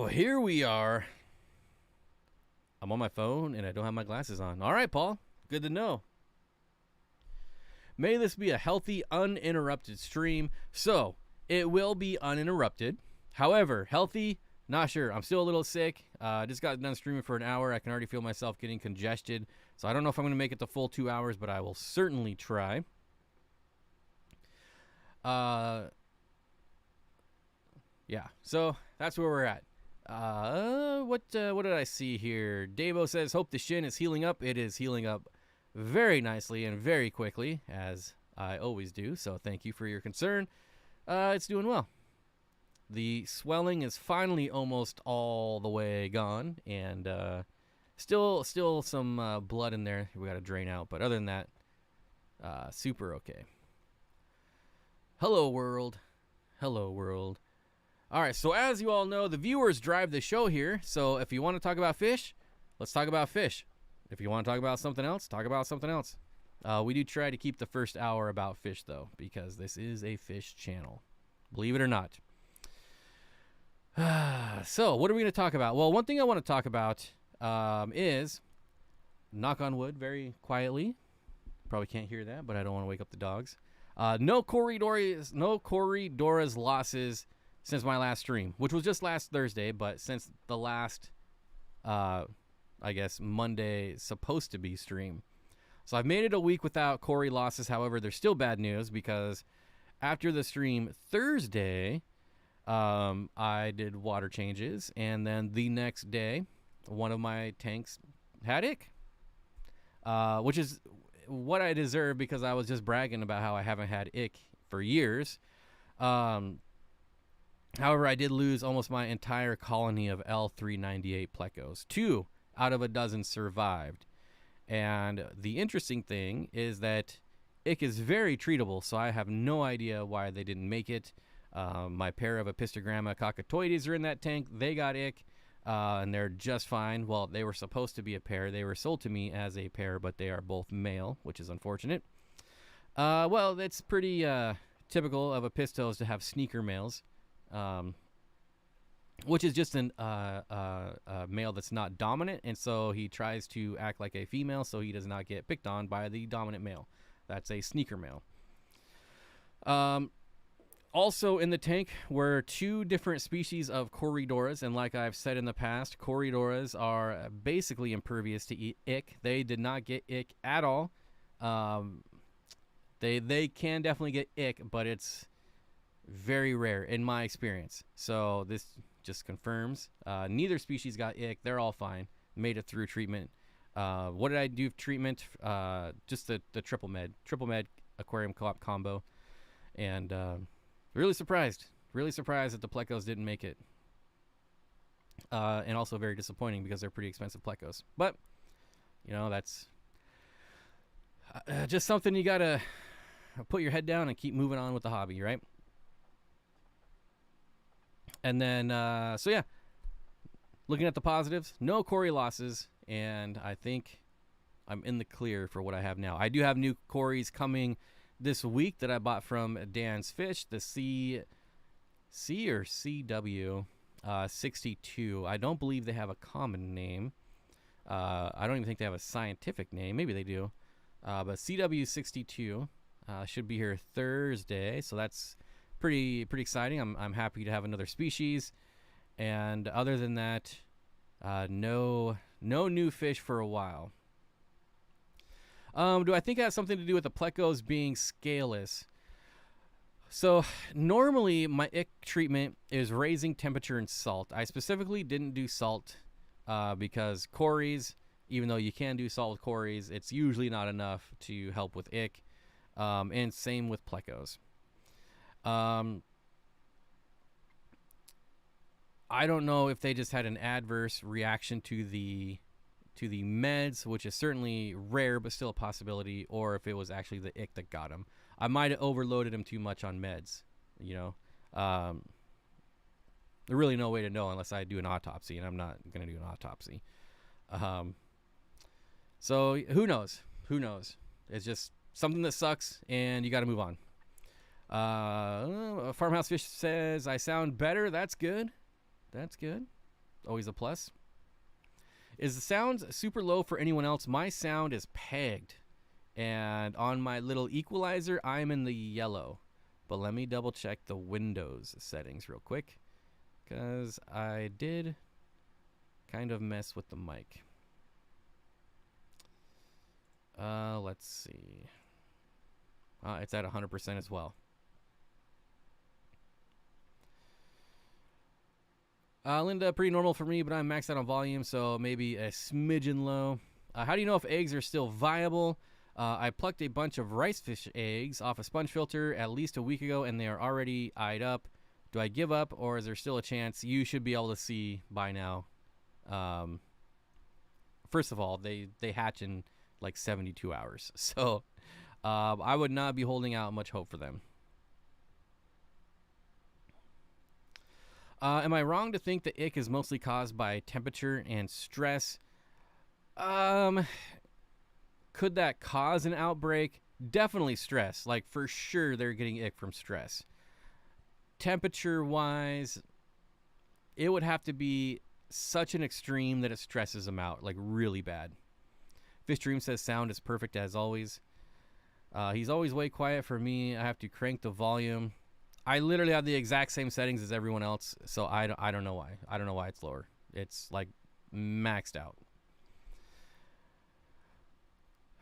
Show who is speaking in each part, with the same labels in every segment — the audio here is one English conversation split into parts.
Speaker 1: here we are. I'm on my phone and I don't have my glasses on. All right, Paul. Good to know. May this be a healthy, uninterrupted stream. So, it will be uninterrupted. However, healthy, not sure. I'm still a little sick. Just got done streaming for an hour. I can already feel myself getting congested. So, I don't know if I'm going to make it the full 2 hours, but I will certainly try. Yeah, so that's where we're at. What did I see here? Davo says, hope the shin is healing up. It is healing up very nicely and very quickly, as I always do. So thank you for your concern. It's doing well. The swelling is finally almost all the way gone, and still some blood in there we got to drain out. But other than that, super okay. Hello, world. Hello, world. All right, so as you all know, the viewers drive the show here. So if you want to talk about fish, let's talk about fish. If you want to talk about something else, talk about something else. We do try to keep the first hour about fish, though, because this is a fish channel. Believe it or not. So what are we going to talk about? Well, one thing I want to talk about is, knock on wood very quietly. Probably can't hear that, but I don't want to wake up the dogs. No Corridoras losses since my last stream, which was just last Thursday, but since the last, I guess, Monday supposed to be stream. So I've made it a week without Corey losses. However, there's still bad news because after the stream Thursday, I did water changes, and then the next day, one of my tanks had ick, which is what I deserve because I was just bragging about how I haven't had ick for years. However, I did lose almost my entire colony of L398 plecos. 2 out of a dozen survived. And the interesting thing is that ick is very treatable, so I have no idea why they didn't make it. My pair of Apistogramma cockatoides are in that tank. They got ick, and they're just fine. Well, they were supposed to be a pair. They were sold to me as a pair, but they are both male, which is unfortunate. Well, it's pretty typical of Apistos to have sneaker males. Which is just a male that's not dominant, and so he tries to act like a female so he does not get picked on by the dominant male. That's a sneaker male. Also in the tank were 2 different species of Corridoras, and like I've said in the past, Corridoras are basically impervious to ick. They did not get ick at all. They can definitely get ick, but it's very rare in my experience. So this just confirms neither species got ick. They're all fine. Made it through treatment. What did I do for treatment? Just the triple med aquarium co-op combo, and really surprised that the plecos didn't make it, and also very disappointing because they're pretty expensive plecos. But you know, that's just something you gotta put your head down and keep moving on with the hobby, right? And then, so yeah, looking at the positives, no Corey losses, and I think I'm in the clear for what I have now. I do have new Corys coming this week that I bought from Dan's Fish, the C or CW 62. I don't believe they have a common name. I don't even think they have a scientific name. Maybe they do. But CW 62 should be here Thursday, so that's pretty exciting. I'm happy to have another species, and other than that, no new fish for a while. Do I think it has something to do with the plecos being scaleless? So normally my ick treatment is raising temperature and salt. I specifically didn't do salt because Corys, even though you can do salt with Corys, it's usually not enough to help with ick, and same with plecos. I don't know if they just had an adverse reaction to the meds, which is certainly rare but still a possibility, or if it was actually the ick that got them. I might have overloaded them too much on meds, you know. There's really no way to know unless I do an autopsy, and I'm not going to do an autopsy. So who knows? Who knows? It's just something that sucks, and you got to move on. Farmhouse Fish says, I sound better. That's good. That's good. always a plus. Is the sound super low for anyone else? My sound is pegged. And on my little equalizer, I'm in the yellow. But let me double check the Windows settings real quick, because I did kind of mess with the mic. Let's see. It's at 100% as well. Linda, pretty normal for me, but I'm maxed out on volume, so maybe a smidgen low. How do you know if eggs are still viable? I plucked a bunch of ricefish eggs off a sponge filter at least a week ago, and they are already eyed up. Do I give up, or is there still a chance? You should be able to see by now. First of all, they hatch in like 72 hours. So I would not be holding out much hope for them. Am I wrong to think the ick is mostly caused by temperature and stress? Could that cause an outbreak? Definitely stress. Like, for sure they're getting ick from stress. Temperature-wise, it would have to be such an extreme that it stresses them out, like really bad. Fish Dream says sound is perfect as always. He's always way quiet for me. I have to crank the volume. I literally have the exact same settings as everyone else, so I don't know why. I don't know why it's lower. It's like maxed out.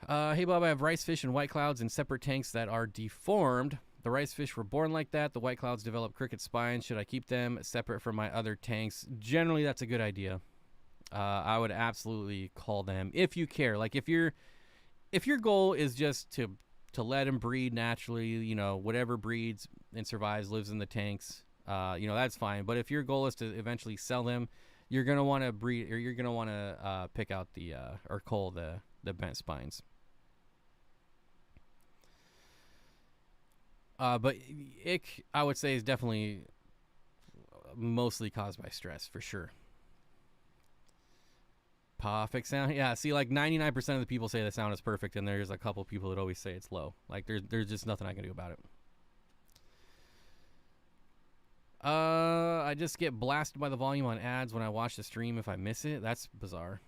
Speaker 1: Hey Bob, I have rice fish and white clouds in separate tanks that are deformed. The rice fish were born like that. The white clouds develop cricket spines. Should I keep them separate from my other tanks? Generally, that's a good idea. I would absolutely call them if you care. Like if your goal is just to let them breed naturally, you know, whatever breeds and survives lives in the tanks, you know, that's fine. But if your goal is to eventually sell them, you're gonna want to breed, or you're gonna want to pick out the or cull the bent spines. But ick, I would say, is definitely mostly caused by stress, for sure. Perfect sound. Yeah, see, like 99% of the people say the sound is perfect, and there's a couple people that always say it's low. Like, there's just nothing I can do about it. I just get blasted by the volume on ads when I watch the stream if I miss it. That's bizarre.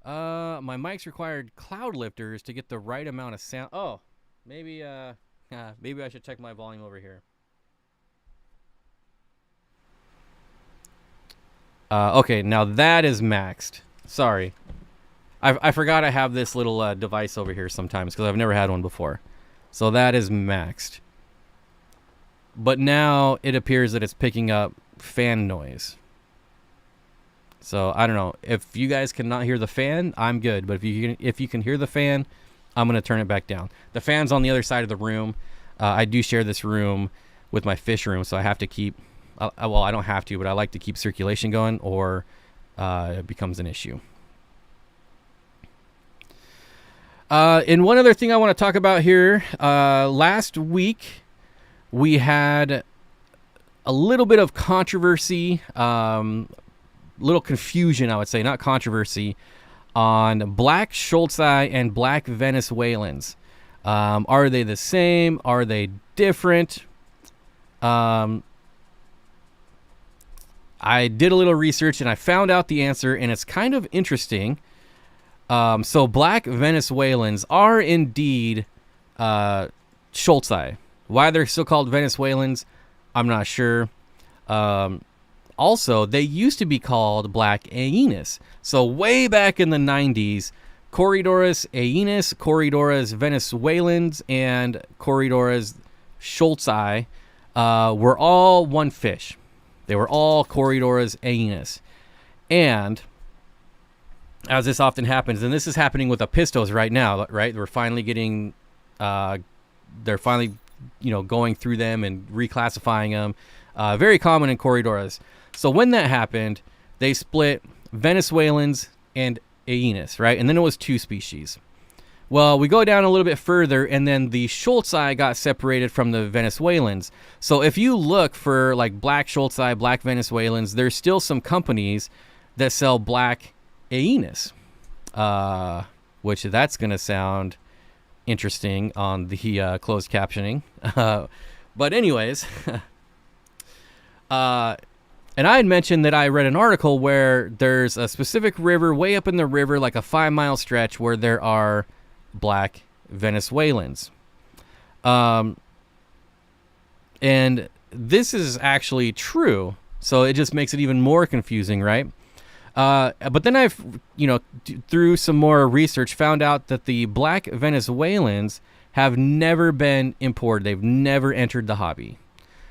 Speaker 1: My mics required cloud lifters to get the right amount of sound. Oh, maybe maybe I should check my volume over here. Okay, now that is maxed. Sorry. I forgot I have this little device over here sometimes because I've never had one before. So that is maxed. But now it appears that it's picking up fan noise. So I don't know. If you guys cannot hear the fan, I'm good. But if you can hear the fan, I'm going to turn it back down. The fan's on the other side of the room. I do share this room with my fish room, so I have to keep... well, I don't have to, but I like to keep circulation going, or it becomes an issue. And one other thing I want to talk about here. Last week, we had a little bit of controversy, little confusion, I would say, not controversy, on black Schultzi and black Venezuelans. Are they the same? Are they different? I did a little research and I found out the answer, and it's kind of interesting. So black Venezuelans are indeed Schultzi. Why they're still called Venezuelans, I'm not sure. Also, they used to be called black Aenis. So way back in the 90s, Corydoras Aenis, Corydoras Venezuelans, and Corydoras Schultzi were all one fish. They were all Corydoras Aenis. And as this often happens, and this is happening with Apistos right now, right? We're finally getting, they're finally, going through them and reclassifying them. Very common in Corydoras. So when that happened, they split Venezuelans and Aenis, right? And then it was two species. Well, we go down a little bit further, and then the Schultzi got separated from the Venezuelans. So if you look for like black Schultzi, black Venezuelans, there's still some companies that sell black Aenis, which that's going to sound interesting on the closed captioning. But anyways, And I had mentioned that I read an article where there's a specific river way up in the river, like a 5-mile stretch, where there are black Venezuelans. And this is actually true, so it just makes it even more confusing, right? But then I've, through some more research, found out that the black Venezuelans have never been imported. They've never entered the hobby.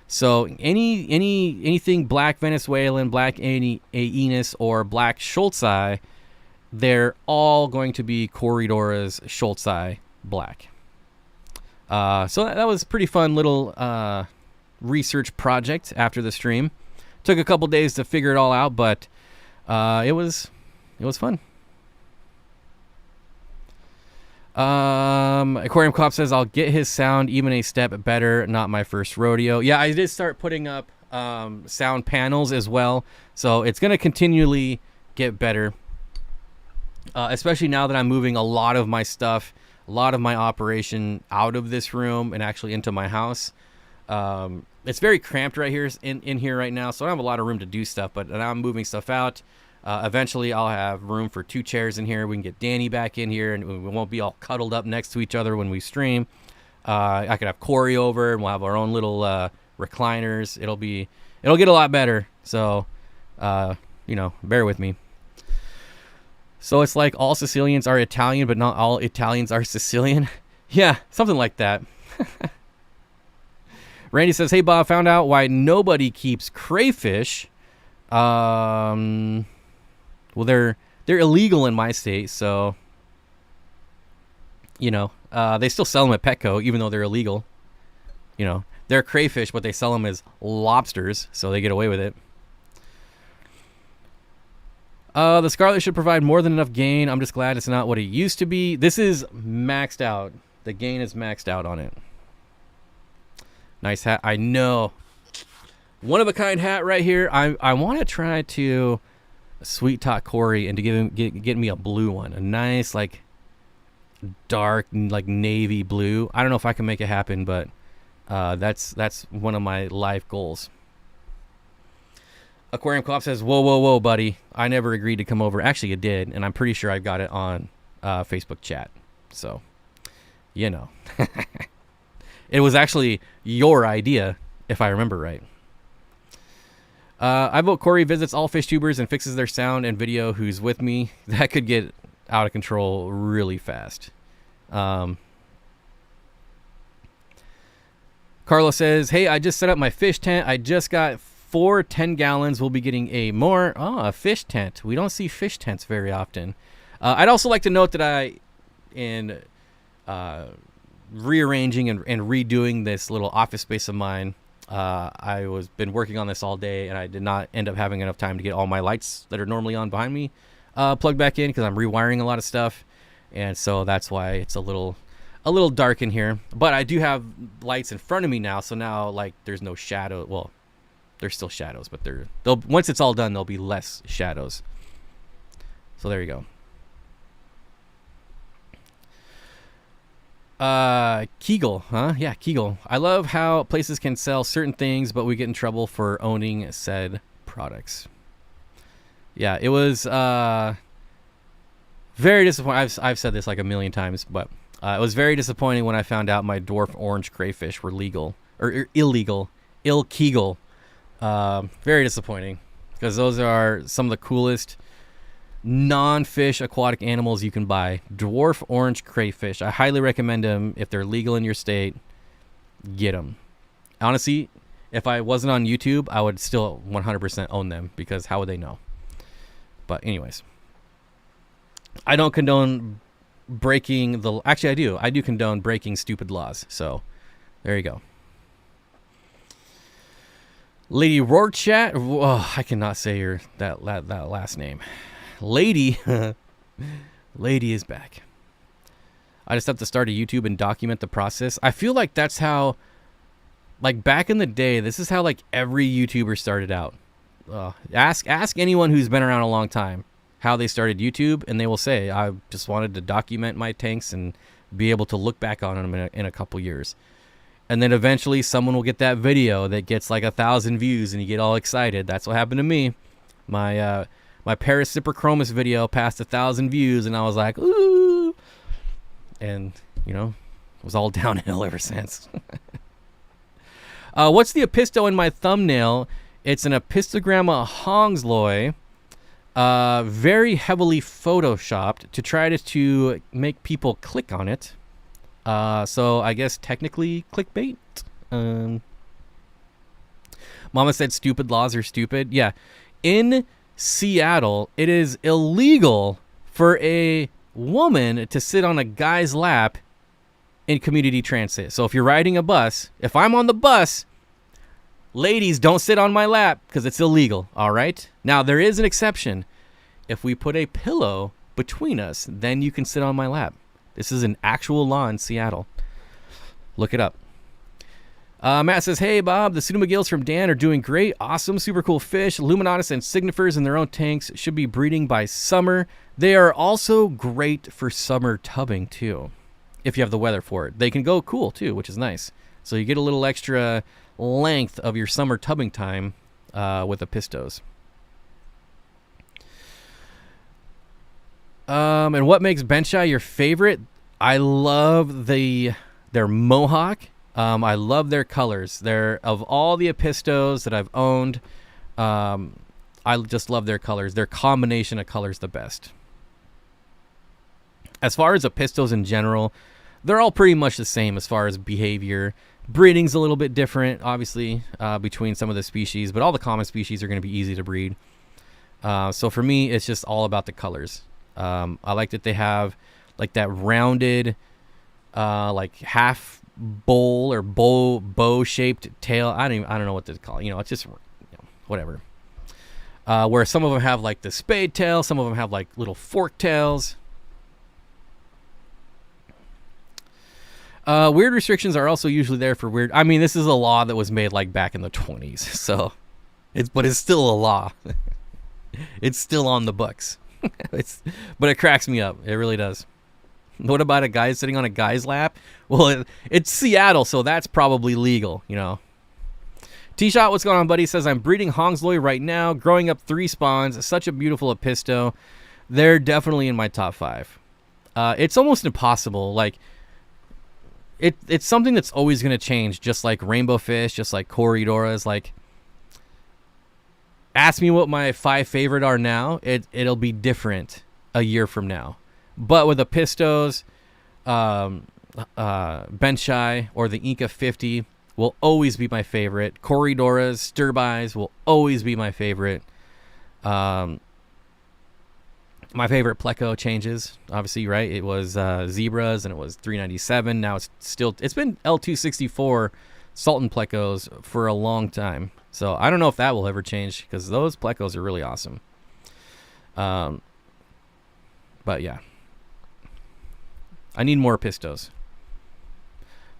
Speaker 1: So anything black Venezuelan, black Aeneas, or black Schultzi, they're all going to be Corydoras Schultzi black. So that was a pretty fun little research project after the stream. Took a couple days to figure it all out, but it was fun. Aquarium Cop says, I'll get his sound even a step better. Not my first rodeo. Yeah, I did start putting up sound panels as well, so it's going to continually get better, especially now that I'm moving a lot of my stuff, a lot of my operation out of this room and actually into my house. It's very cramped right here in here right now, so I don't have a lot of room to do stuff, but now I'm moving stuff out. Eventually, I'll have room for 2 chairs in here. We can get Danny back in here, and we won't be all cuddled up next to each other when we stream. I could have Corey over, and we'll have our own little recliners. It'll get a lot better. So, bear with me. So it's like all Sicilians are Italian, but not all Italians are Sicilian. Yeah, something like that. Randy says, "Hey Bob, found out why nobody keeps crayfish. Well, they're illegal in my state, so they still sell them at Petco, even though they're illegal. They're crayfish, but they sell them as lobsters, so they get away with it. The Scarlet should provide more than enough gain. I'm just glad it's not what it used to be. This is maxed out. The gain is maxed out on it. Nice hat. I know. One of a kind hat right here. I want to try to sweet talk Corey and to get me a blue one, a nice like dark like navy blue. I don't know if I can make it happen, but that's one of my life goals. Aquarium Cop says, whoa, buddy. I never agreed to come over. Actually, you did, and I'm pretty sure I've got it on Facebook chat. So, It was actually your idea, if I remember right. I vote Corey visits all fish tubers and fixes their sound and video who's with me. That could get out of control really fast. Carlos says, hey, I just set up my fish tent. I just got 4 10 gallons. We'll be getting a fish tent. We don't see fish tents very often. I'd also like to note that in rearranging and redoing this little office space of mine, I was been working on this all day, and I did not end up having enough time to get all my lights that are normally on behind me plugged back in, because I'm rewiring a lot of stuff, and so that's why it's a little dark in here. But I do have lights in front of me now, so now like there's no shadow. Well, there's still shadows, but they'll once it's all done, there'll be less shadows. So there you go. Kegel, huh? Yeah, Kegel. I love how places can sell certain things, but we get in trouble for owning said products. Yeah, it was very disappointing. I've said this like a million times, but it was very disappointing when I found out my dwarf orange crayfish were legal or illegal. Kegel. Very disappointing, because those are some of the coolest non-fish aquatic animals you can buy. Dwarf orange crayfish. I highly recommend them. If they're legal in your state, get them. Honestly, if I wasn't on YouTube, I would still 100% own them, because how would they know? But anyways, I don't condone breaking the... Actually, I do. I do condone breaking stupid laws. So there you go. Lady Rorschach. Oh, I cannot say that last name. Lady is back. I just have to start a YouTube and document the process. I feel like that's how, like back in the day, this is how like every YouTuber started out. Ask anyone who's been around a long time how they started YouTube, and they will say, I just wanted to document my tanks and be able to look back on them in a couple years. And then eventually someone will get that video that gets like 1,000 views and you get all excited. That's what happened to me. My Paris Cyprichromis video passed 1,000 views and I was like, ooh. And, you know, it was all downhill ever since. What's the apisto in my thumbnail? It's an Apistogramma hongsloi, very heavily photoshopped to try to make people click on it. So I guess technically clickbait. Mama said stupid laws are stupid. Yeah. In Seattle, it is illegal for a woman to sit on a guy's lap in community transit. So if you're riding a bus, if I'm on the bus, ladies, don't sit on my lap because it's illegal. All right. Now, there is an exception. If we put a pillow between us, then you can sit on my lap. This is an actual law in Seattle. Look it up. Matt says, hey, Bob, the pseudomagills from Dan are doing great. Awesome, super cool fish. Luminatus and signifers in their own tanks should be breeding by summer. They are also great for summer tubbing, too, if you have the weather for it. They can go cool, too, which is nice. So you get a little extra length of your summer tubbing time with apistos. And what makes Benchai your favorite? I love their mohawk. I love their colors. They're, of all the apistos that I've owned, I just love their colors. Their combination of colors the best. As far as apistos in general, they're all pretty much the same as far as behavior. Breeding's a little bit different, obviously, between some of the species, but all the common species are going to be easy to breed. So for me, it's just all about the colors. I like that they have like that rounded, like half bowl or bow shaped tail. I don't know what to call it. You know, it's just, you know, whatever. Where some of them have like the spade tail, some of them have like little fork tails. Weird restrictions are also usually there for weird. I mean, this is a law that was made like back in the 20s, so but it's still a law. It's still on the books. But it cracks me up. It really does. What about a guy sitting on a guy's lap? Well, it's Seattle, so that's probably legal, you know. T-Shot, what's going on, buddy? Says, I'm breeding hongsloi right now, growing up 3 spawns. Such a beautiful apisto. They're definitely in my top 5. It's almost impossible. Like, it's something that's always going to change, just like Rainbowfish, just like Corridoras. Like, ask me what my 5 favorite are now. It'll be different a year from now. But with apistos, Benchai, or the Inca 50 will always be my favorite. Corridoras, Sturbis will always be my favorite. My favorite pleco changes, obviously, right? It was zebras and it was 397. Now it's been L264 Sultan plecos for a long time. So I don't know if that will ever change because those plecos are really awesome. But yeah. I need more apistos.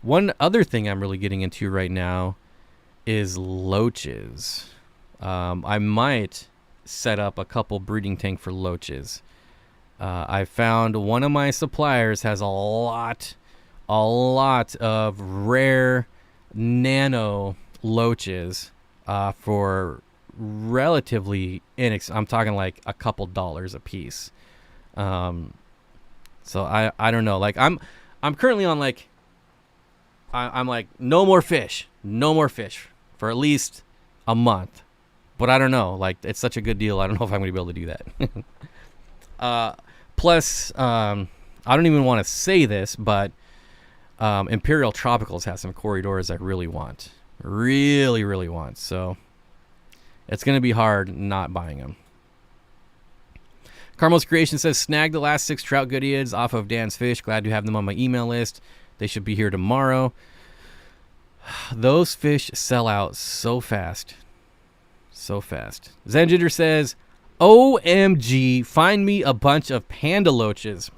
Speaker 1: One other thing I'm really getting into right now is loaches. I might set up a couple breeding tank for loaches. I found one of my suppliers has a lot of rare nano loaches for relatively I'm talking like a couple dollars a piece. So I don't know. Like I'm currently on like I'm like no more fish for at least a month. But I don't know. Like it's such a good deal. I don't know if I'm going to be able to do that. Plus, I don't even want to say this, but Imperial Tropicals has some corridors I really want. Really want. So it's going to be hard not buying them. Carmel's Creation says, snag the last 6 trout goodeids off of Dan's Fish. Glad to have them on my email list. They should be here tomorrow. Those fish sell out so fast. So fast. Zenjinder says, OMG, find me a bunch of panda loaches.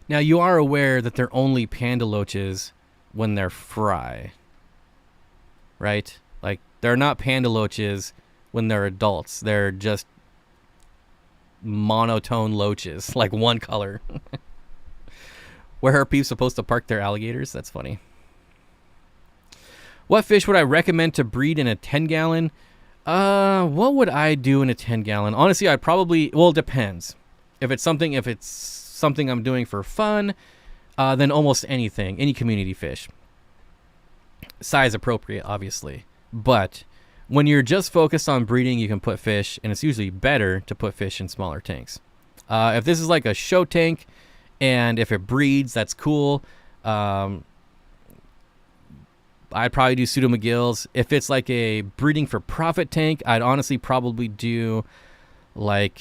Speaker 1: Now, you are aware that they're only panda loaches when they're fry. Right? Like, they're not panda loaches when they're adults. They're just monotone loaches, like one color. Where are people supposed to park their alligators? That's funny. What fish would I recommend to breed in a 10-gallon? What would I do in a 10-gallon? Honestly, I'd probably, well, it depends. If it's something I'm doing for fun, then almost anything, any community fish. Size appropriate, obviously. But when you're just focused on breeding, you can put fish, and it's usually better to put fish in smaller tanks. If this is like a show tank, and if it breeds, that's cool. I'd probably do pseudo McGills. If it's like a breeding for profit tank, I'd honestly probably do like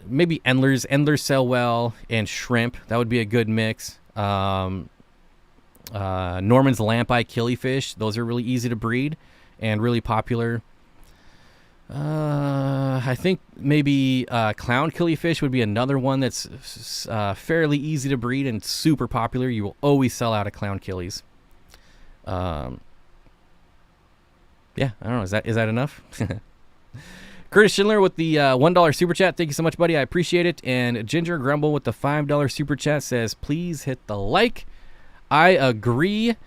Speaker 1: maybe Endlers. Endlers sell well, and shrimp. That would be a good mix. Norman's Lamp-Eye Killifish. Those are really easy to breed and really popular. I think maybe Clown Killifish would be another one that's fairly easy to breed and super popular. You will always sell out of Clown Killies. Yeah, I don't know. Is that enough? Curtis Schindler with the $1 super chat. Thank you so much, buddy. I appreciate it. And Ginger Grumble with the $5 super chat says, please hit the like. I agree.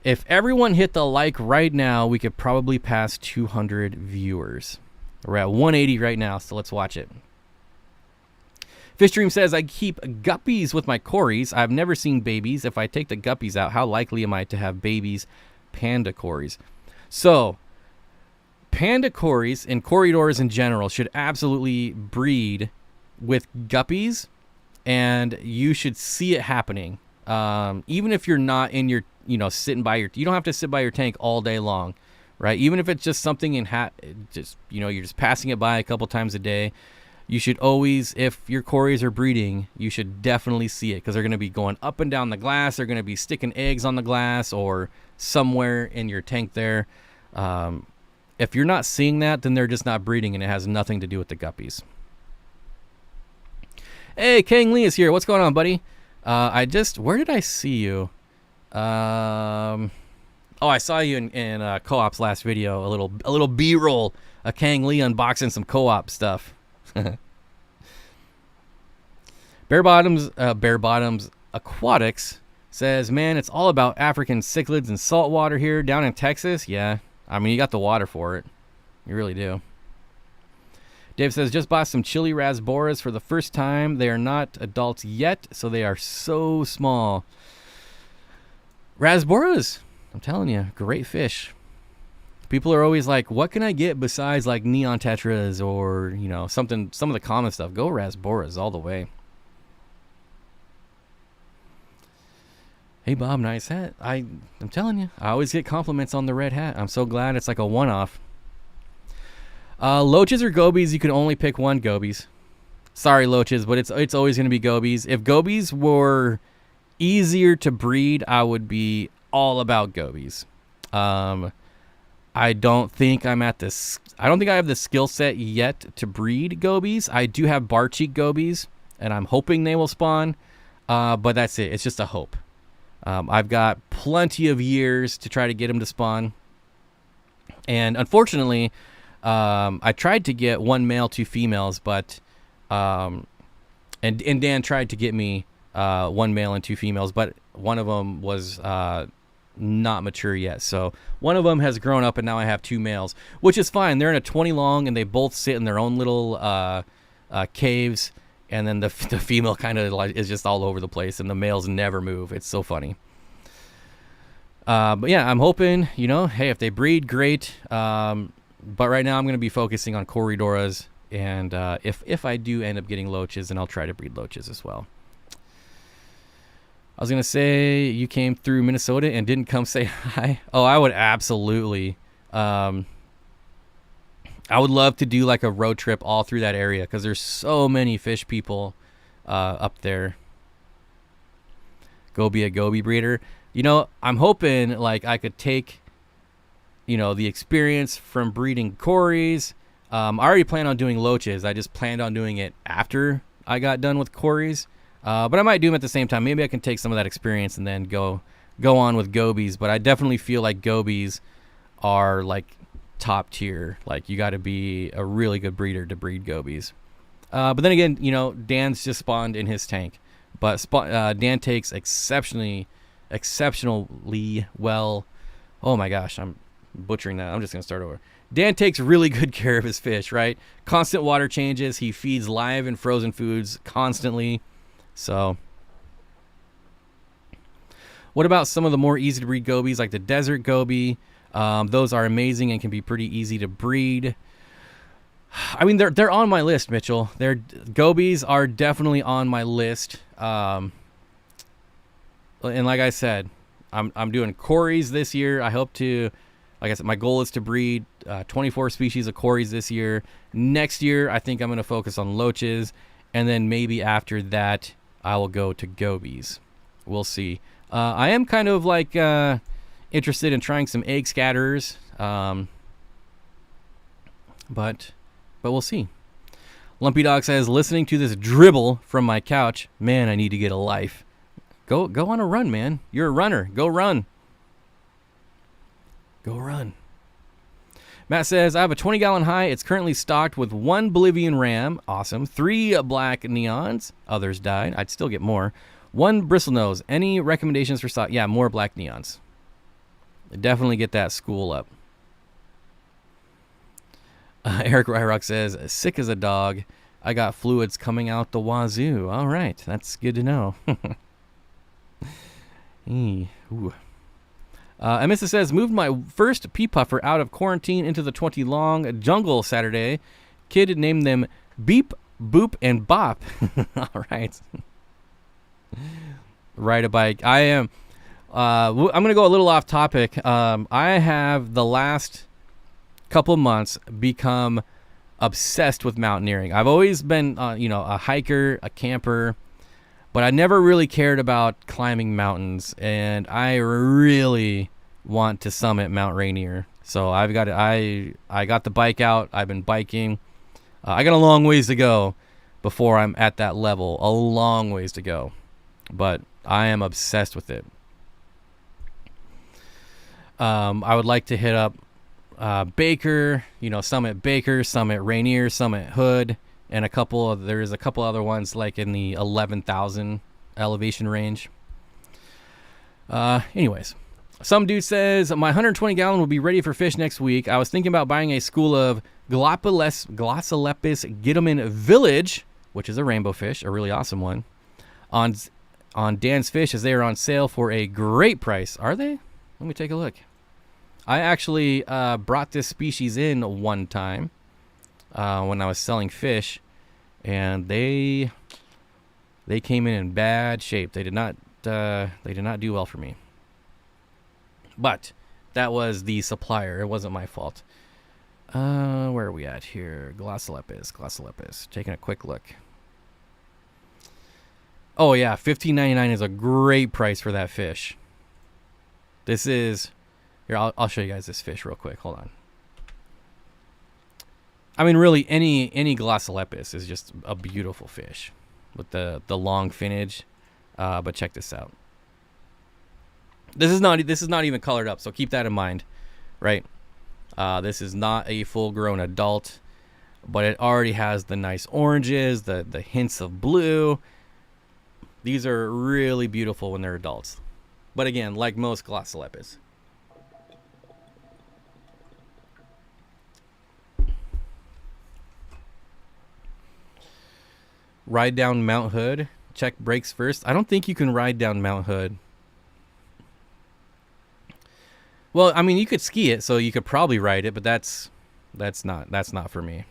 Speaker 1: If everyone hit the like right now, we could probably pass 200 viewers. We're at 180 right now, so let's watch it. Fish Dream says, I keep guppies with my cories. I've never seen babies. If I take the guppies out, how likely am I to have babies? Panda cories. So, panda cories and corridors in general should absolutely breed with guppies, and you should see it happening. Even if you're not in your, sitting by you don't have to sit by your tank all day long, right? Even if it's just something you're just passing it by a couple times a day, you should always, if your cories are breeding, you should definitely see it, because they're going to be going up and down the glass. They're going to be sticking eggs on the glass or somewhere in your tank there. If you're not seeing that, then they're just not breeding, and it has nothing to do with the guppies. Hey, Kang Lee is here. What's going on, buddy? Where did I see you? I saw you in Co-op's last video, a little B-roll, a Kang Lee unboxing some Co-op stuff. Bare Bottoms Aquatics says, man, it's all about African cichlids and saltwater here down in Texas. Yeah, I mean, you got the water for it. You really do. Dave says, just bought some chili rasboras for the first time. They are not adults yet, so they are so small. Rasboras, I'm telling you, great fish. People are always like, what can I get besides like neon tetras or, some of the common stuff? Go rasboras all the way. Hey, Bob, nice hat. I'm telling you, I always get compliments on the red hat. I'm so glad it's like a one-off. Loaches or gobies, you can only pick one gobies. Sorry, loaches, but it's always going to be gobies. If gobies were easier to breed, I would be all about gobies. I don't think I have the skill set yet to breed gobies. I do have bar cheek gobies, and I'm hoping they will spawn. But that's it. It's just a hope. I've got plenty of years to try to get them to spawn. And unfortunately, I tried to get one male, two females, but and Dan tried to get me one male and two females, but one of them was not mature yet. So one of them has grown up, and now I have two males, which is fine. They're in a 20 long, and they both sit in their own little caves. And then the female kind of like is just all over the place, and the males never move. It's so funny. But yeah, I'm hoping, hey, if they breed, great. But right now I'm going to be focusing on corridoras, and if I do end up getting loaches, then I'll try to breed loaches as well. I was going to say, you came through Minnesota and didn't come say hi. Oh, I would absolutely. I would love to do like a road trip all through that area, because there's so many fish people up there. Go be a goby breeder. I'm hoping like I could take, the experience from breeding cories. I already plan on doing loaches. I just planned on doing it after I got done with cories. But I might do them at the same time. Maybe I can take some of that experience and then go on with gobies. But I definitely feel like gobies are like top tier. Like, you got to be a really good breeder to breed gobies. But then again, Dan's just spawned in his tank. But Dan takes exceptionally exceptionally well. Oh my gosh, I'm butchering that. I'm just going to start over. Dan takes really good care of his fish, right? Constant water changes. He feeds live and frozen foods constantly. So, what about some of the more easy to breed gobies, like the desert goby? Those are amazing and can be pretty easy to breed. I mean, they're on my list, Mitchell. Gobies are definitely on my list. And like I said, I'm doing cories this year. I hope to, like I said, my goal is to breed 24 species of cories this year. Next year, I think I'm going to focus on loaches, and then maybe after that, I will go to gobies. We'll see. I am kind of like interested in trying some egg scatterers, but we'll see. Lumpy Dog says, listening to this dribble from my couch, man, I need to get a life. Go on a run, man. You're a runner. Go run. Go run. Matt says, I have a 20-gallon high. It's currently stocked with 1 Bolivian ram. Awesome. 3 black neons. Others died. I'd still get more. 1 bristlenose. Any recommendations for stock? Yeah, more black neons. Definitely get that school up. Eric Ryrock says, sick as a dog. I got fluids coming out the wazoo. All right. That's good to know. Ooh. Emissa says, moved my first pea puffer out of quarantine into the 20 long jungle Saturday. Kid named them Beep, Boop, and Bop. All right. Ride a bike. I am. I'm going to go a little off topic. I have the last couple months become obsessed with mountaineering. I've always been, a hiker, a camper, but I never really cared about climbing mountains, and I really want to summit Mount Rainier. So I got the bike out. I've been biking. I got a long ways to go before I'm at that level. A long ways to go, but I am obsessed with it. I would like to hit up Baker, Summit Baker, Summit Rainier, Summit Hood, and there's a couple other ones like in the 11,000 elevation range. Anyways, some dude says, my 120 gallon will be ready for fish next week. I was thinking about buying a school of Glossolepis Gittiman Village, which is a rainbow fish, a really awesome one, on Dan's Fish, as they are on sale for a great price. Are they? Let me take a look. I actually brought this species in one time when I was selling fish, and they came in bad shape. They did not do well for me. But that was the supplier. It wasn't my fault. Where are we at here? Glossolepis. Taking a quick look. Oh yeah, $15.99 is a great price for that fish. This is here. I'll show you guys this fish real quick. Hold on. I mean, really, any Glossolepis is just a beautiful fish with the long finnage. But check this out. This is not even colored up, so keep that in mind, right? This is not a full-grown adult, but it already has the nice oranges, the hints of blue. These are really beautiful when they're adults. But again, like most Glossolepis. Ride down Mount Hood. Check brakes first. I don't think you can ride down Mount Hood. Well, I mean, you could ski it, so you could probably ride it, but that's not for me.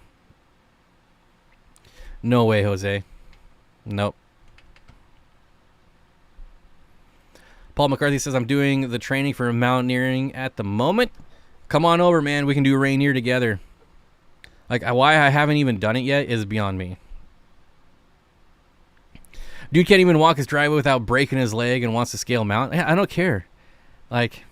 Speaker 1: No way, Jose. Nope. Paul McCarthy says, I'm doing the training for mountaineering at the moment. Come on over, man. We can do Rainier together. Like, why I haven't even done it yet is beyond me. Dude can't even walk his driveway without breaking his leg and wants to scale mountain. I don't care. Like,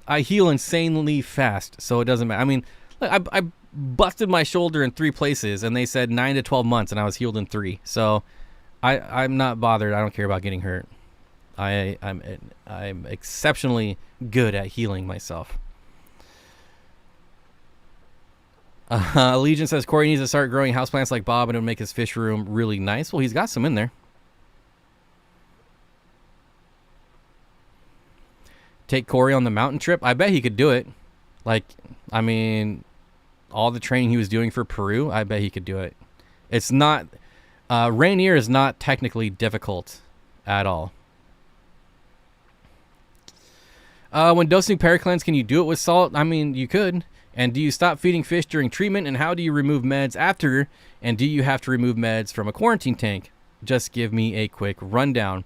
Speaker 1: I heal insanely fast, so it doesn't matter. I mean, like, I busted my shoulder in 3 places, and they said 9 to 12 months, and I was healed in 3. So I'm not bothered. I don't care about getting hurt. I'm exceptionally good at healing myself. Legion says Corey needs to start growing houseplants like Bob, and it'll make his fish room really nice. Well, he's got some in there. take Corey on the mountain trip. I bet he could do it. Like, I mean, all the training he was doing for Peru, I bet he could do it. It's not, Rainier is not technically difficult at all. When dosing Paracleanse, can you do it with salt? I mean, you could. And do you stop feeding fish during treatment? And how do you remove meds after? And do you have to remove meds from a quarantine tank? Just give me a quick rundown.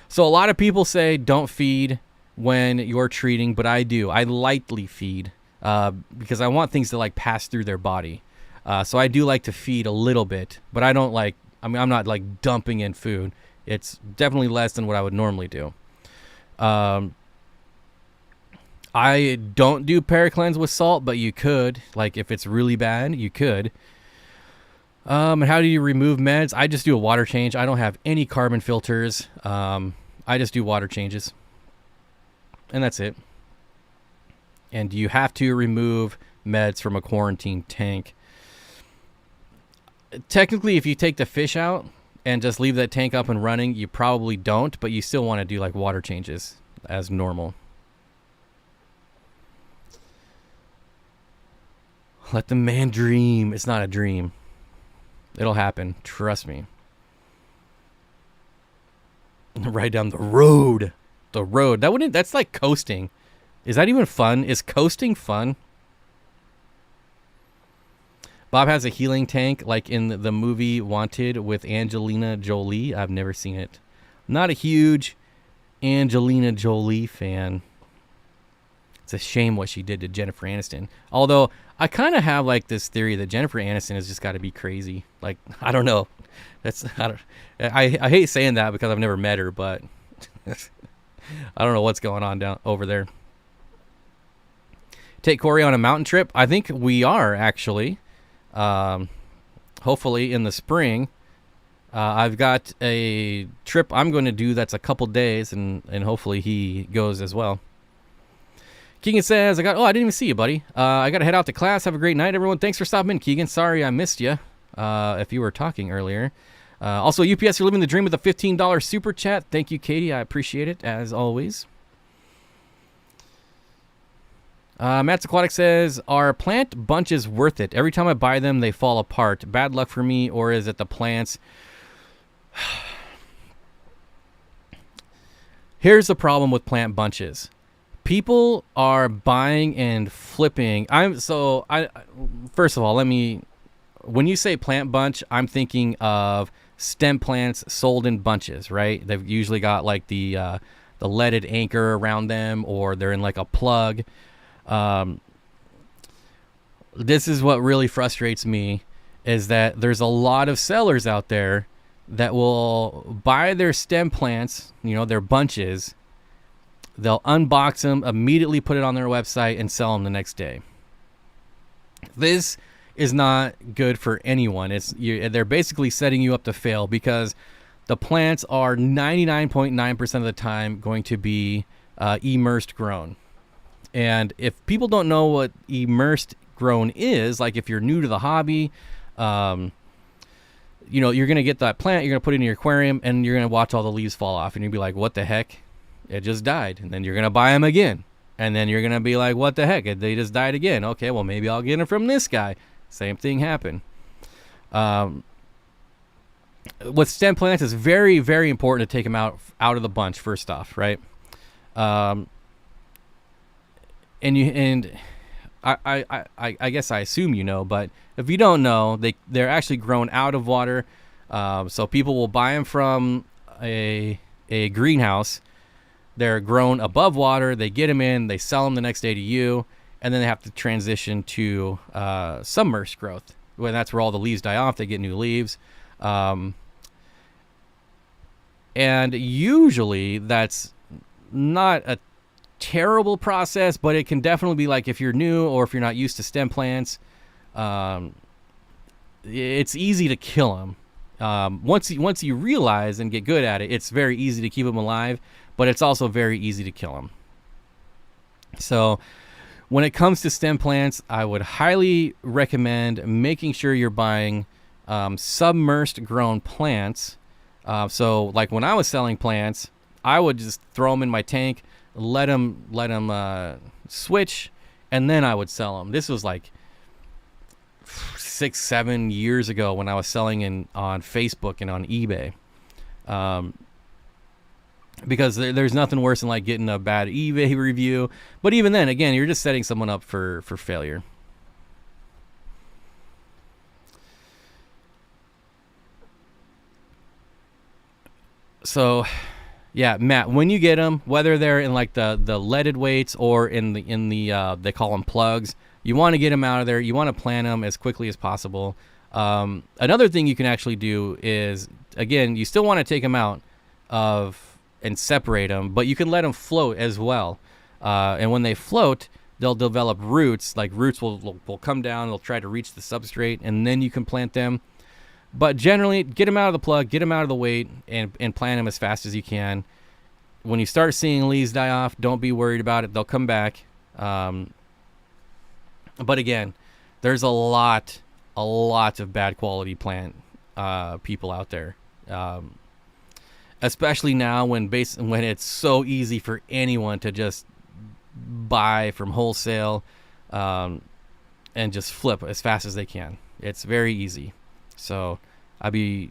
Speaker 1: So a lot of people say don't feed when you're treating, but I do. I lightly feed because I want things to like pass through their body. So I do like to feed a little bit, but I don't like, I mean, I'm not like dumping in food. It's definitely less than what I would normally do. I don't do Paracleanse with salt, but you could. Like, if it's really bad, you could. And how do you remove meds? I just do a water change. I don't have any carbon filters. I just do water changes. And that's it. And you have to remove meds from a quarantine tank. Technically, if you take the fish out and just leave that tank up and running, you probably don't, but you still want to do like water changes as normal. Let the man dream. It's not a dream. It'll happen. Trust me. Right down the road. The road. That's like coasting. Is that even fun? Is coasting fun? Bob has a healing tank like in the movie Wanted with Angelina Jolie. I've never seen it. Not a huge Angelina Jolie fan. It's a shame what she did to Jennifer Aniston. Although I kind of have like this theory that Jennifer Aniston has just got to be crazy. Like, I don't know. I hate saying that because I've never met her, but I don't know what's going on down over there. Take Corey on a mountain trip. I think we are actually. Hopefully in the spring. I've got a trip I'm going to do that's a couple days, and hopefully he goes as well. Keegan says, I didn't even see you, buddy. I got to head out to class. Have a great night, everyone. Thanks for stopping in, Keegan. Sorry I missed you if you were talking earlier. Also, UPS, you're living the dream with a $15 super chat. Thank you, Katie. I appreciate it, as always. Matt's Aquatics says, are plant bunches worth it? Every time I buy them, they fall apart. Bad luck for me, or is it the plants? Here's the problem with plant bunches. People are buying and flipping. First of all, when you say plant bunch, I'm thinking of stem plants sold in bunches, right? They've usually got like the leaded anchor around them, or they're in like a plug. This is what really frustrates me, is that there's a lot of sellers out there that will buy their stem plants, their bunches. They'll unbox them, immediately put it on their website, and sell them the next day. This is not good for anyone. They're basically setting you up to fail, because the plants are 99.9% of the time going to be immersed grown. And if people don't know what immersed grown is, like if you're new to the hobby, you're going to get that plant, you're going to put it in your aquarium, and you're going to watch all the leaves fall off, and you'll be like, what the heck? It just died. And then you're going to buy them again. And then you're going to be like, what the heck? They just died again. Okay, well, maybe I'll get them from this guy. Same thing happened. With stem plants, it's very, very important to take them out of the bunch first off, right? I guess I assume you know, but if you don't know, they're actually grown out of water. So people will buy them from a greenhouse. They're grown above water. They get them in. They sell them the next day to you, and then they have to transition to submersed growth. When that's where all the leaves die off, they get new leaves. And usually that's not a terrible process, but it can definitely be like if you're new or if you're not used to stem plants, it's easy to kill them. Once you realize and get good at it, it's very easy to keep them alive, but it's also very easy to kill them. So when it comes to stem plants, I would highly recommend making sure you're buying submersed grown plants. So like when I was selling plants, I would just throw them in my tank, let them switch, and then I would sell them. This was like 6-7 years ago when I was selling on Facebook and on eBay. Because there's nothing worse than like getting a bad eBay review. But even then, again, you're just setting someone up for failure. So, yeah, Matt, when you get them, whether they're in like the leaded weights or in the they call them plugs, you want to get them out of there. You want to plant them as quickly as possible. Another thing you can actually do is, again, you still want to take them out and separate them, but you can let them float as well. And when they float, they'll develop roots. Like roots will come down, they'll try to reach the substrate, and then you can plant them. But generally, get them out of the plug, get them out of the weight, and plant them as fast as you can. When you start seeing leaves die off, don't be worried about it. They'll come back. But again, there's a lot of bad quality plant people out there. Especially now when it's so easy for anyone to just buy from wholesale and just flip as fast as they can. It's very easy. So there's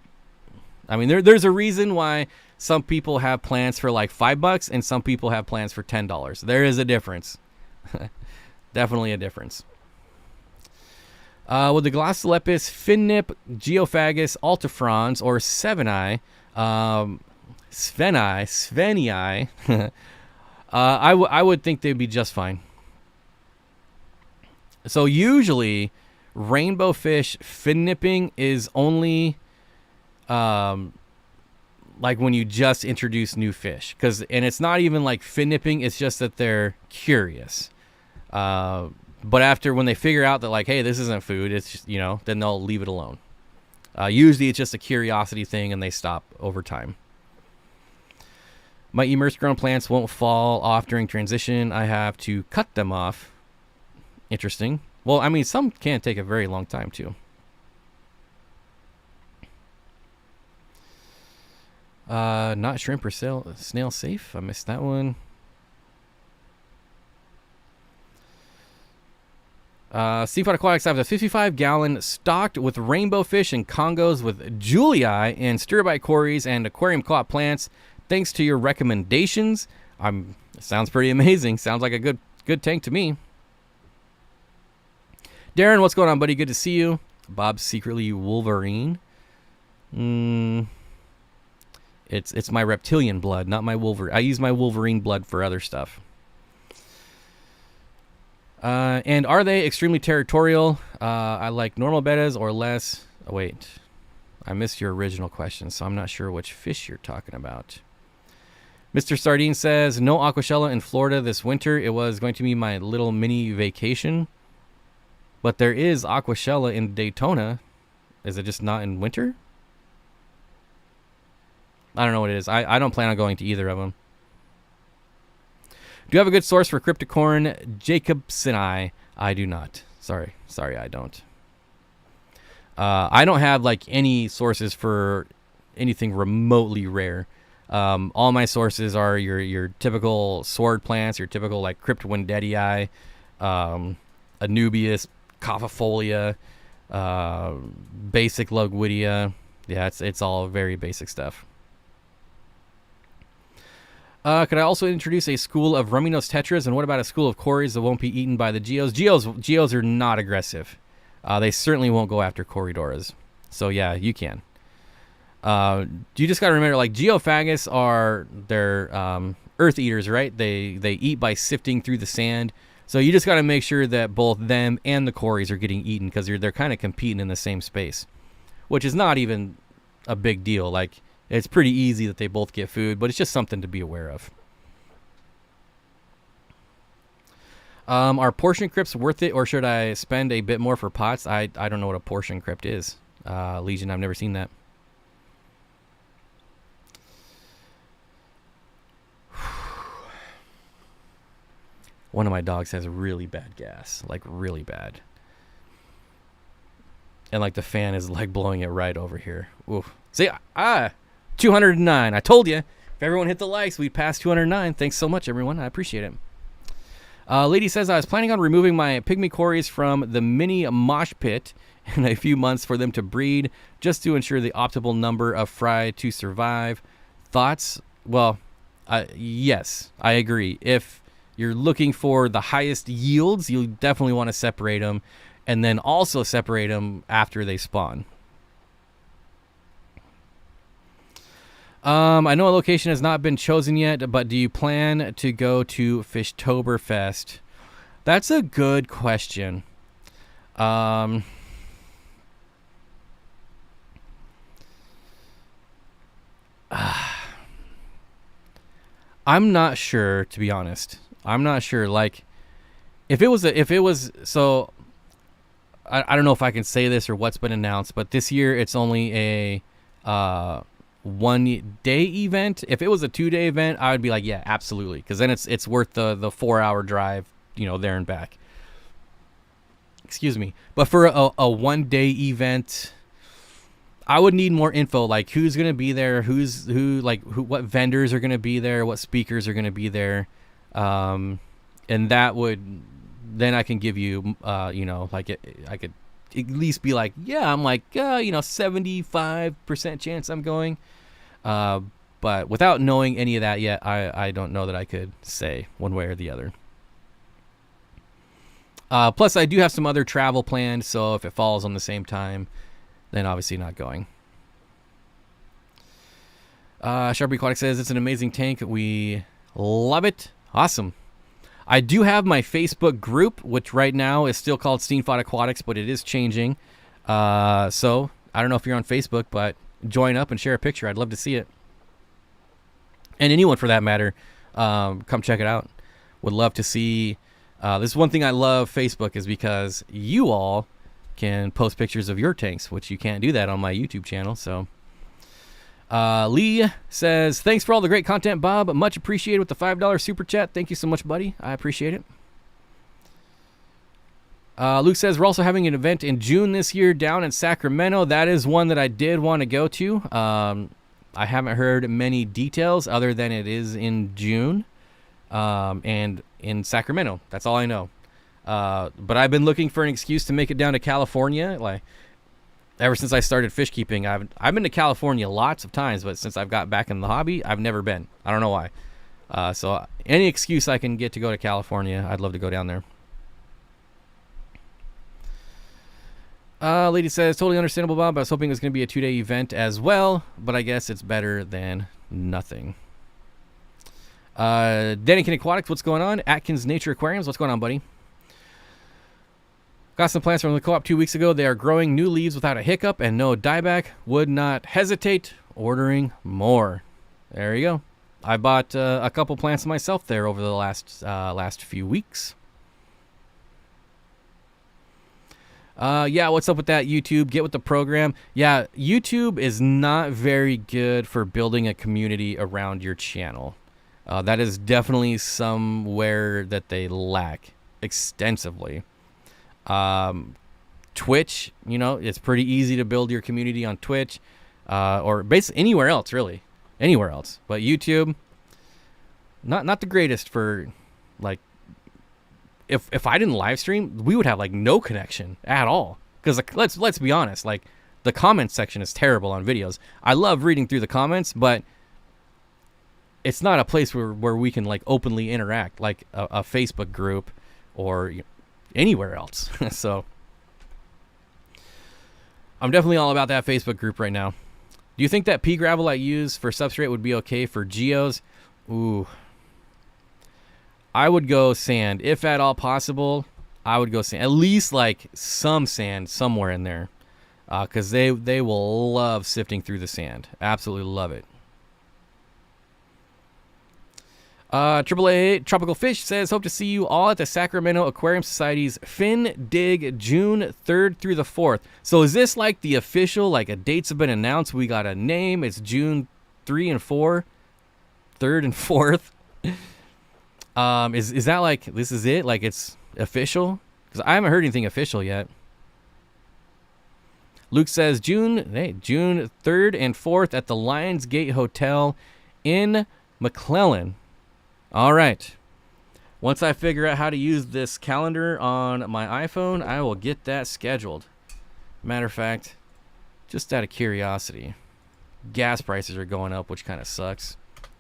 Speaker 1: a reason why some people have plants for like $5 and some people have plants for $10. There is a difference. Definitely a difference. With the Glossolepis, Finnip, Geophagus, Altifrons, or Svenii, I would think they'd be just fine. So usually, rainbow fish fin nipping is only like when you just introduce new fish, and it's not even like fin nipping, it's just that they're curious. But after, when they figure out that like, hey, this isn't food, it's just, then they'll leave it alone. Usually it's just a curiosity thing and they stop over time. My immerse grown plants won't fall off during transition. I have to cut them off. Interesting. Well, some can take a very long time too. Not shrimp or snail safe. I missed that one. Steenfott Aquatics have a 55-gallon stocked with rainbow fish and Congos with Julii and stirabite cories and aquarium caught plants. Thanks to your recommendations. Sounds pretty amazing. Sounds like a good tank to me. Darren, what's going on, buddy? Good to see you. Bob's secretly Wolverine. It's my reptilian blood, not my Wolverine. I use my Wolverine blood for other stuff. And are they extremely territorial? I like normal bettas or less. Oh, wait. I missed your original question, so I'm not sure which fish you're talking about. Mr. Sardine says, no Aquashella in Florida this winter. It was going to be my little mini vacation. But there is Aquashella in Daytona. Is it just not in winter? I don't know what it is. I don't plan on going to either of them. Do you have a good source for cryptocorn Jacobsoni? I do not. Sorry, I don't. I don't have like any sources for anything remotely rare. All my sources are your typical sword plants, your typical like Cryptowindetii, Anubias, Cophifolia, basic Lugwidia. Yeah, it's all very basic stuff. Could I also introduce a school of Ruminos tetras, and what about a school of cories that won't be eaten by the geos? Geos are not aggressive. They certainly won't go after Corydoras. So yeah, you can. You just got to remember, like, Geophagus they're earth eaters, right? They eat by sifting through the sand. So you just got to make sure that both them and the cories are getting eaten, because they're kind of competing in the same space, which is not even a big deal. Like, it's pretty easy that they both get food, but it's just something to be aware of. Are portion crypts worth it, or should I spend a bit more for pots? I don't know what a portion crypt is. Legion, I've never seen that. One of my dogs has really bad gas, like really bad. And like the fan is like blowing it right over here. Oof. See, 209. I told you. If everyone hit the likes, we'd pass 209. Thanks so much, everyone. I appreciate it. Lady says, I was planning on removing my pygmy cories from the mini mosh pit in a few months for them to breed, just to ensure the optimal number of fry to survive. Thoughts? Well, yes, I agree. If you're looking for the highest yields, you definitely want to separate them, and then also separate them after they spawn. I know a location has not been chosen yet, but do you plan to go to Fishtoberfest? That's a good question. I'm not sure, to be honest. I'm not sure. Like, if it was so, I don't know if I can say this or what's been announced, but this year it's only a 1-day event. If it was a 2-day event, I would be like, yeah, absolutely, because then it's worth the 4-hour drive, there and back. Excuse me. But for a 1-day event, I would need more info, like who's gonna be there, what vendors are gonna be there, what speakers are gonna be there, and that would, then I can give you, I could at least be like, yeah, I'm like, 75% chance I'm going. But without knowing any of that yet, I don't know that I could say one way or the other. Plus, I do have some other travel planned, so if it falls on the same time, then obviously not going. Sharpie Aquatics says, it's an amazing tank. We love it. Awesome. I do have my Facebook group, which right now is still called Steenfott Aquatics, but it is changing. So I don't know if you're on Facebook, but join up and share a picture. I'd love to see it. And anyone for that matter, come check it out. Would love to see. This is one thing I love Facebook, is because you all can post pictures of your tanks, which you can't do that on my YouTube channel. So Lee says, thanks for all the great content, Bob. Much appreciated with the $5 super chat. Thank you so much, buddy. I appreciate it. Luke says, we're also having an event in June this year down in Sacramento. That is one that I did want to go to. I haven't heard many details other than it is in June and in Sacramento. That's all I know. But I've been looking for an excuse to make it down to California. Like, ever since I started fish keeping, I've been to California lots of times, but since I've got back in the hobby, I've never been. I don't know why. So any excuse I can get to go to California, I'd love to go down there. Lady says, totally understandable, Bob. I was hoping it was going to be a 2-day event as well, but I guess it's better than nothing. Danikin Aquatics, what's going on? Atkins Nature Aquariums, what's going on, buddy? Got some plants from the co-op 2 weeks ago. They are growing new leaves without a hiccup and no dieback. Would not hesitate ordering more. There you go. I bought a couple plants myself there over the last few weeks. Yeah, what's up with that, YouTube? Get with the program. Yeah, YouTube is not very good for building a community around your channel. That is definitely somewhere that they lack extensively. Twitch, it's pretty easy to build your community on Twitch, or basically anywhere else, really. Anywhere else. But YouTube, not the greatest for, like, if I didn't live stream, we would have like no connection at all. Because let's be honest, like, the comments section is terrible on videos. I love reading through the comments, but it's not a place where we can like openly interact like a Facebook group or anywhere else. So I'm definitely all about that Facebook group right now. Do you think that pea gravel I use for substrate would be okay for geos? Ooh. I would go sand. If at all possible, I would go sand. At least like some sand somewhere in there. Because they will love sifting through the sand. Absolutely love it. AAA Tropical Fish says, hope to see you all at the Sacramento Aquarium Society's Fin Dig June 3rd through the 4th. So is this like the official, like a dates have been announced? We got a name. It's June 3 and 4. 3rd and 4th. Is that like, this is it? Like it's official? Because I haven't heard anything official yet. Luke says June 3rd and 4th at the Lionsgate Hotel in McClellan. All right. Once I figure out how to use this calendar on my iPhone, I will get that scheduled. Matter of fact, just out of curiosity, gas prices are going up, which kind of sucks.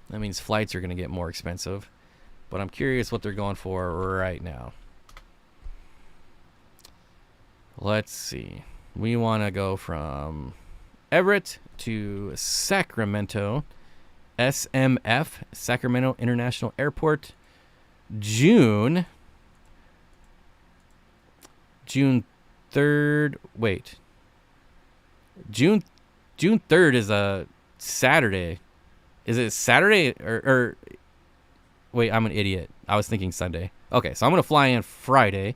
Speaker 1: That means flights are going to get more expensive. But I'm curious what they're going for right now. Let's see. We want to go from Everett to Sacramento. SMF, Sacramento International Airport. June 3rd. Wait. June 3rd is a Saturday. Is it Saturday or wait, I'm an idiot. I was thinking Sunday. Okay, so I'm going to fly in Friday.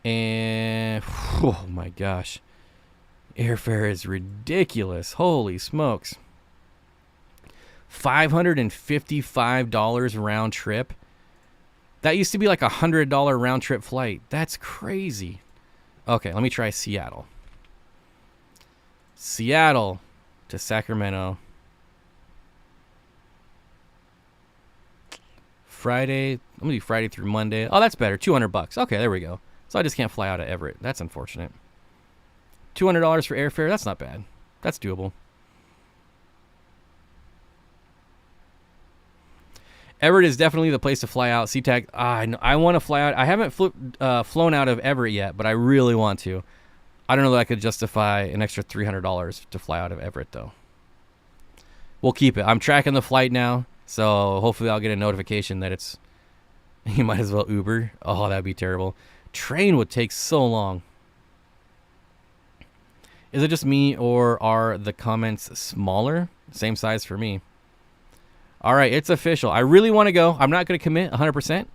Speaker 1: And oh my gosh. Airfare is ridiculous. Holy smokes. $555 round trip. That used to be like a $100 round trip flight. That's crazy. Okay, let me try Seattle. Seattle to Sacramento. Friday. I'm going to do Friday through Monday. Oh, that's better. $200. Okay, there we go. So I just can't fly out of Everett. That's unfortunate. $200 for airfare. That's not bad. That's doable. Everett is definitely the place to fly out. SeaTac, I want to fly out. I haven't flown out of Everett yet, but I really want to. I don't know that I could justify an extra $300 to fly out of Everett, though. We'll keep it. I'm tracking the flight now, so hopefully I'll get a notification that it's... You might as well Uber. Oh, that'd be terrible. Train would take so long. Is it just me, or are the comments smaller? Same size for me. All right, it's official. I really want to go. I'm not going to commit 100%.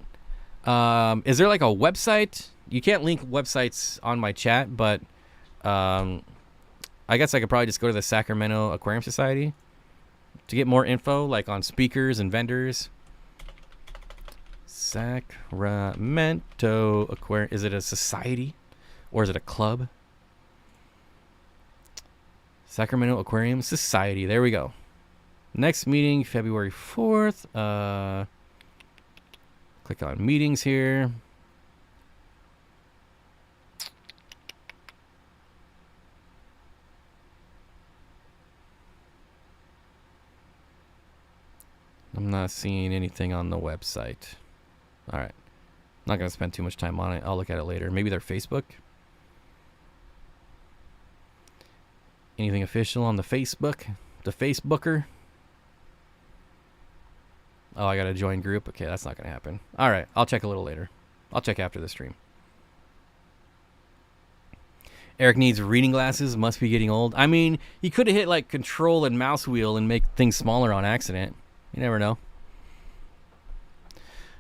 Speaker 1: Is there like a website? You can't link websites on my chat, but I guess I could probably just go to the Sacramento Aquarium Society to get more info, like on speakers and vendors. Sacramento Aquarium. Is it a society or is it a club? Sacramento Aquarium Society. There we go. Next meeting, February 4th. Click on meetings here. I'm not seeing anything on the website. All right. Not going to spend too much time on it. I'll look at it later. Maybe their Facebook. Anything official on the Facebook? The Facebooker? Oh, I got to join group. Okay, that's not going to happen. All right, I'll check a little later. I'll check after the stream. Eric needs reading glasses. Must be getting old. I mean, he could have hit like control and mouse wheel and make things smaller on accident. You never know.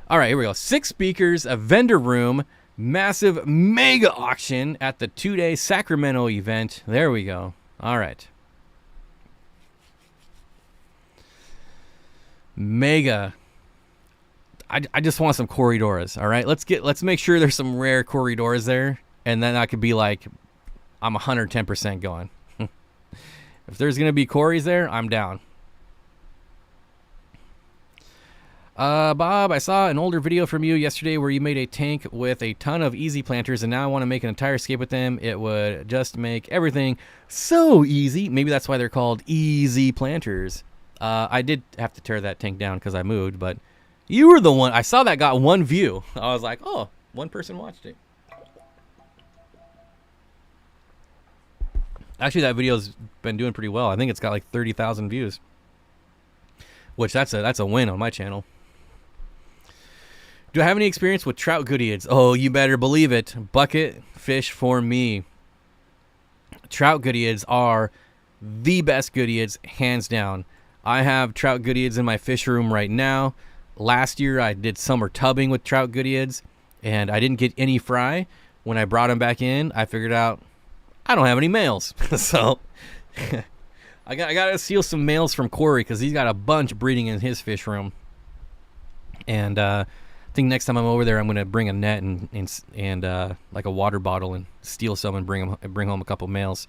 Speaker 1: All right, here we go. 6 speakers, a vendor room, massive mega auction at the 2-day Sacramento event. There we go. All right. Mega. I just want some corridoras. All right, let's make sure there's some rare corridoras there, and then I could be like, I'm 110% going. If there's gonna be corries there, I'm down. Bob, I saw an older video from you yesterday where you made a tank with a ton of easy planters, and now I want to make an entire escape with them. It would just make everything so easy. Maybe that's why they're called easy planters. I did have to tear that tank down because I moved, but you were the one. I saw that got 1 view. I was like, oh, 1 person watched it. Actually, that video's been doing pretty well. I think it's got like 30,000 views, which that's a win on my channel. Do I have any experience with trout goodeids? Oh, you better believe it. Bucket fish for me. Trout goodeids are the best goodeids, hands down. I have trout goodeids in my fish room right now. Last year, I did summer tubbing with trout goodeids, and I didn't get any fry. When I brought them back in, I figured out I don't have any males. So I got to steal some males from Corey because he's got a bunch breeding in his fish room. And I think next time I'm over there, I'm going to bring a net and like a water bottle and steal some and bring home a couple males.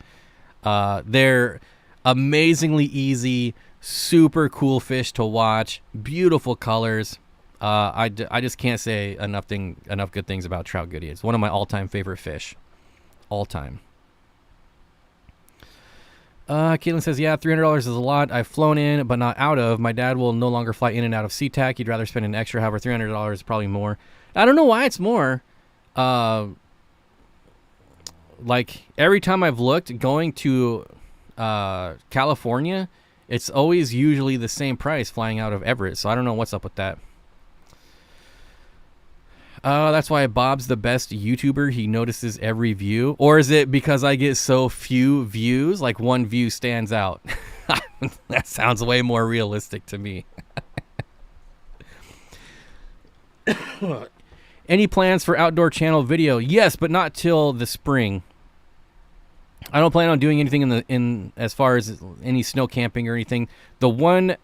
Speaker 1: They're amazingly easy. Super cool fish to watch. Beautiful colors. I just can't say enough good things about trout goody. It's one of my all-time favorite fish. All time. Caitlin says, yeah, $300 is a lot. I've flown in, but not out of. My dad will no longer fly in and out of SeaTac. He'd rather spend an extra. However, $300 is probably more. I don't know why it's more. Like, every time I've looked, going to California, it's always usually the same price flying out of Everett. So I don't know what's up with that. That's why Bob's the best YouTuber. He notices every view. Or is it because I get so few views? Like one view stands out. That sounds way more realistic to me. Any plans for outdoor channel video? Yes, but not till the spring. I don't plan on doing anything in as far as any snow camping or anything. The one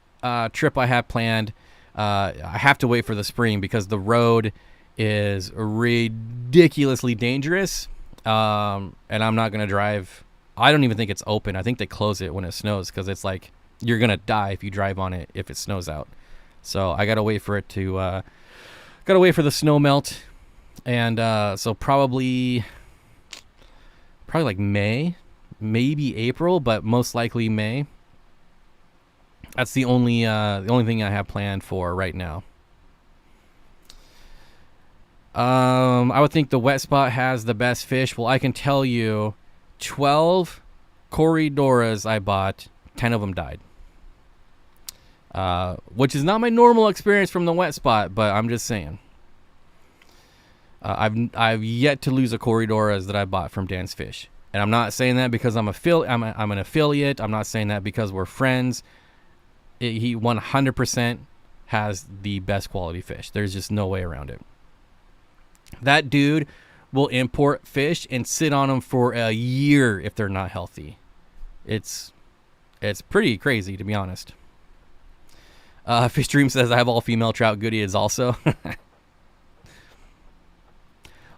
Speaker 1: trip I have planned, I have to wait for the spring because the road is ridiculously dangerous, and I'm not gonna drive. I don't even think it's open. I think they close it when it snows because it's like you're gonna die if you drive on it if it snows out. So I gotta wait for it to gotta wait for the snow melt, and so probably like May, maybe April, but most likely May. That's the only thing I have planned for right now. I would think the wet spot has the best fish. Well, I can tell you 12 Corridoras I bought, 10 of them died. Which is not my normal experience from the wet spot, but I'm just saying. I've yet to lose a Corridoras that I bought from Dan's Fish. And I'm not saying that because I'm an affiliate. I'm not saying that because we're friends. He 100% has the best quality fish. There's just no way around it. That dude will import fish and sit on them for a year if they're not healthy. It's pretty crazy, to be honest. Fish Dream says I have all female trout goodies also.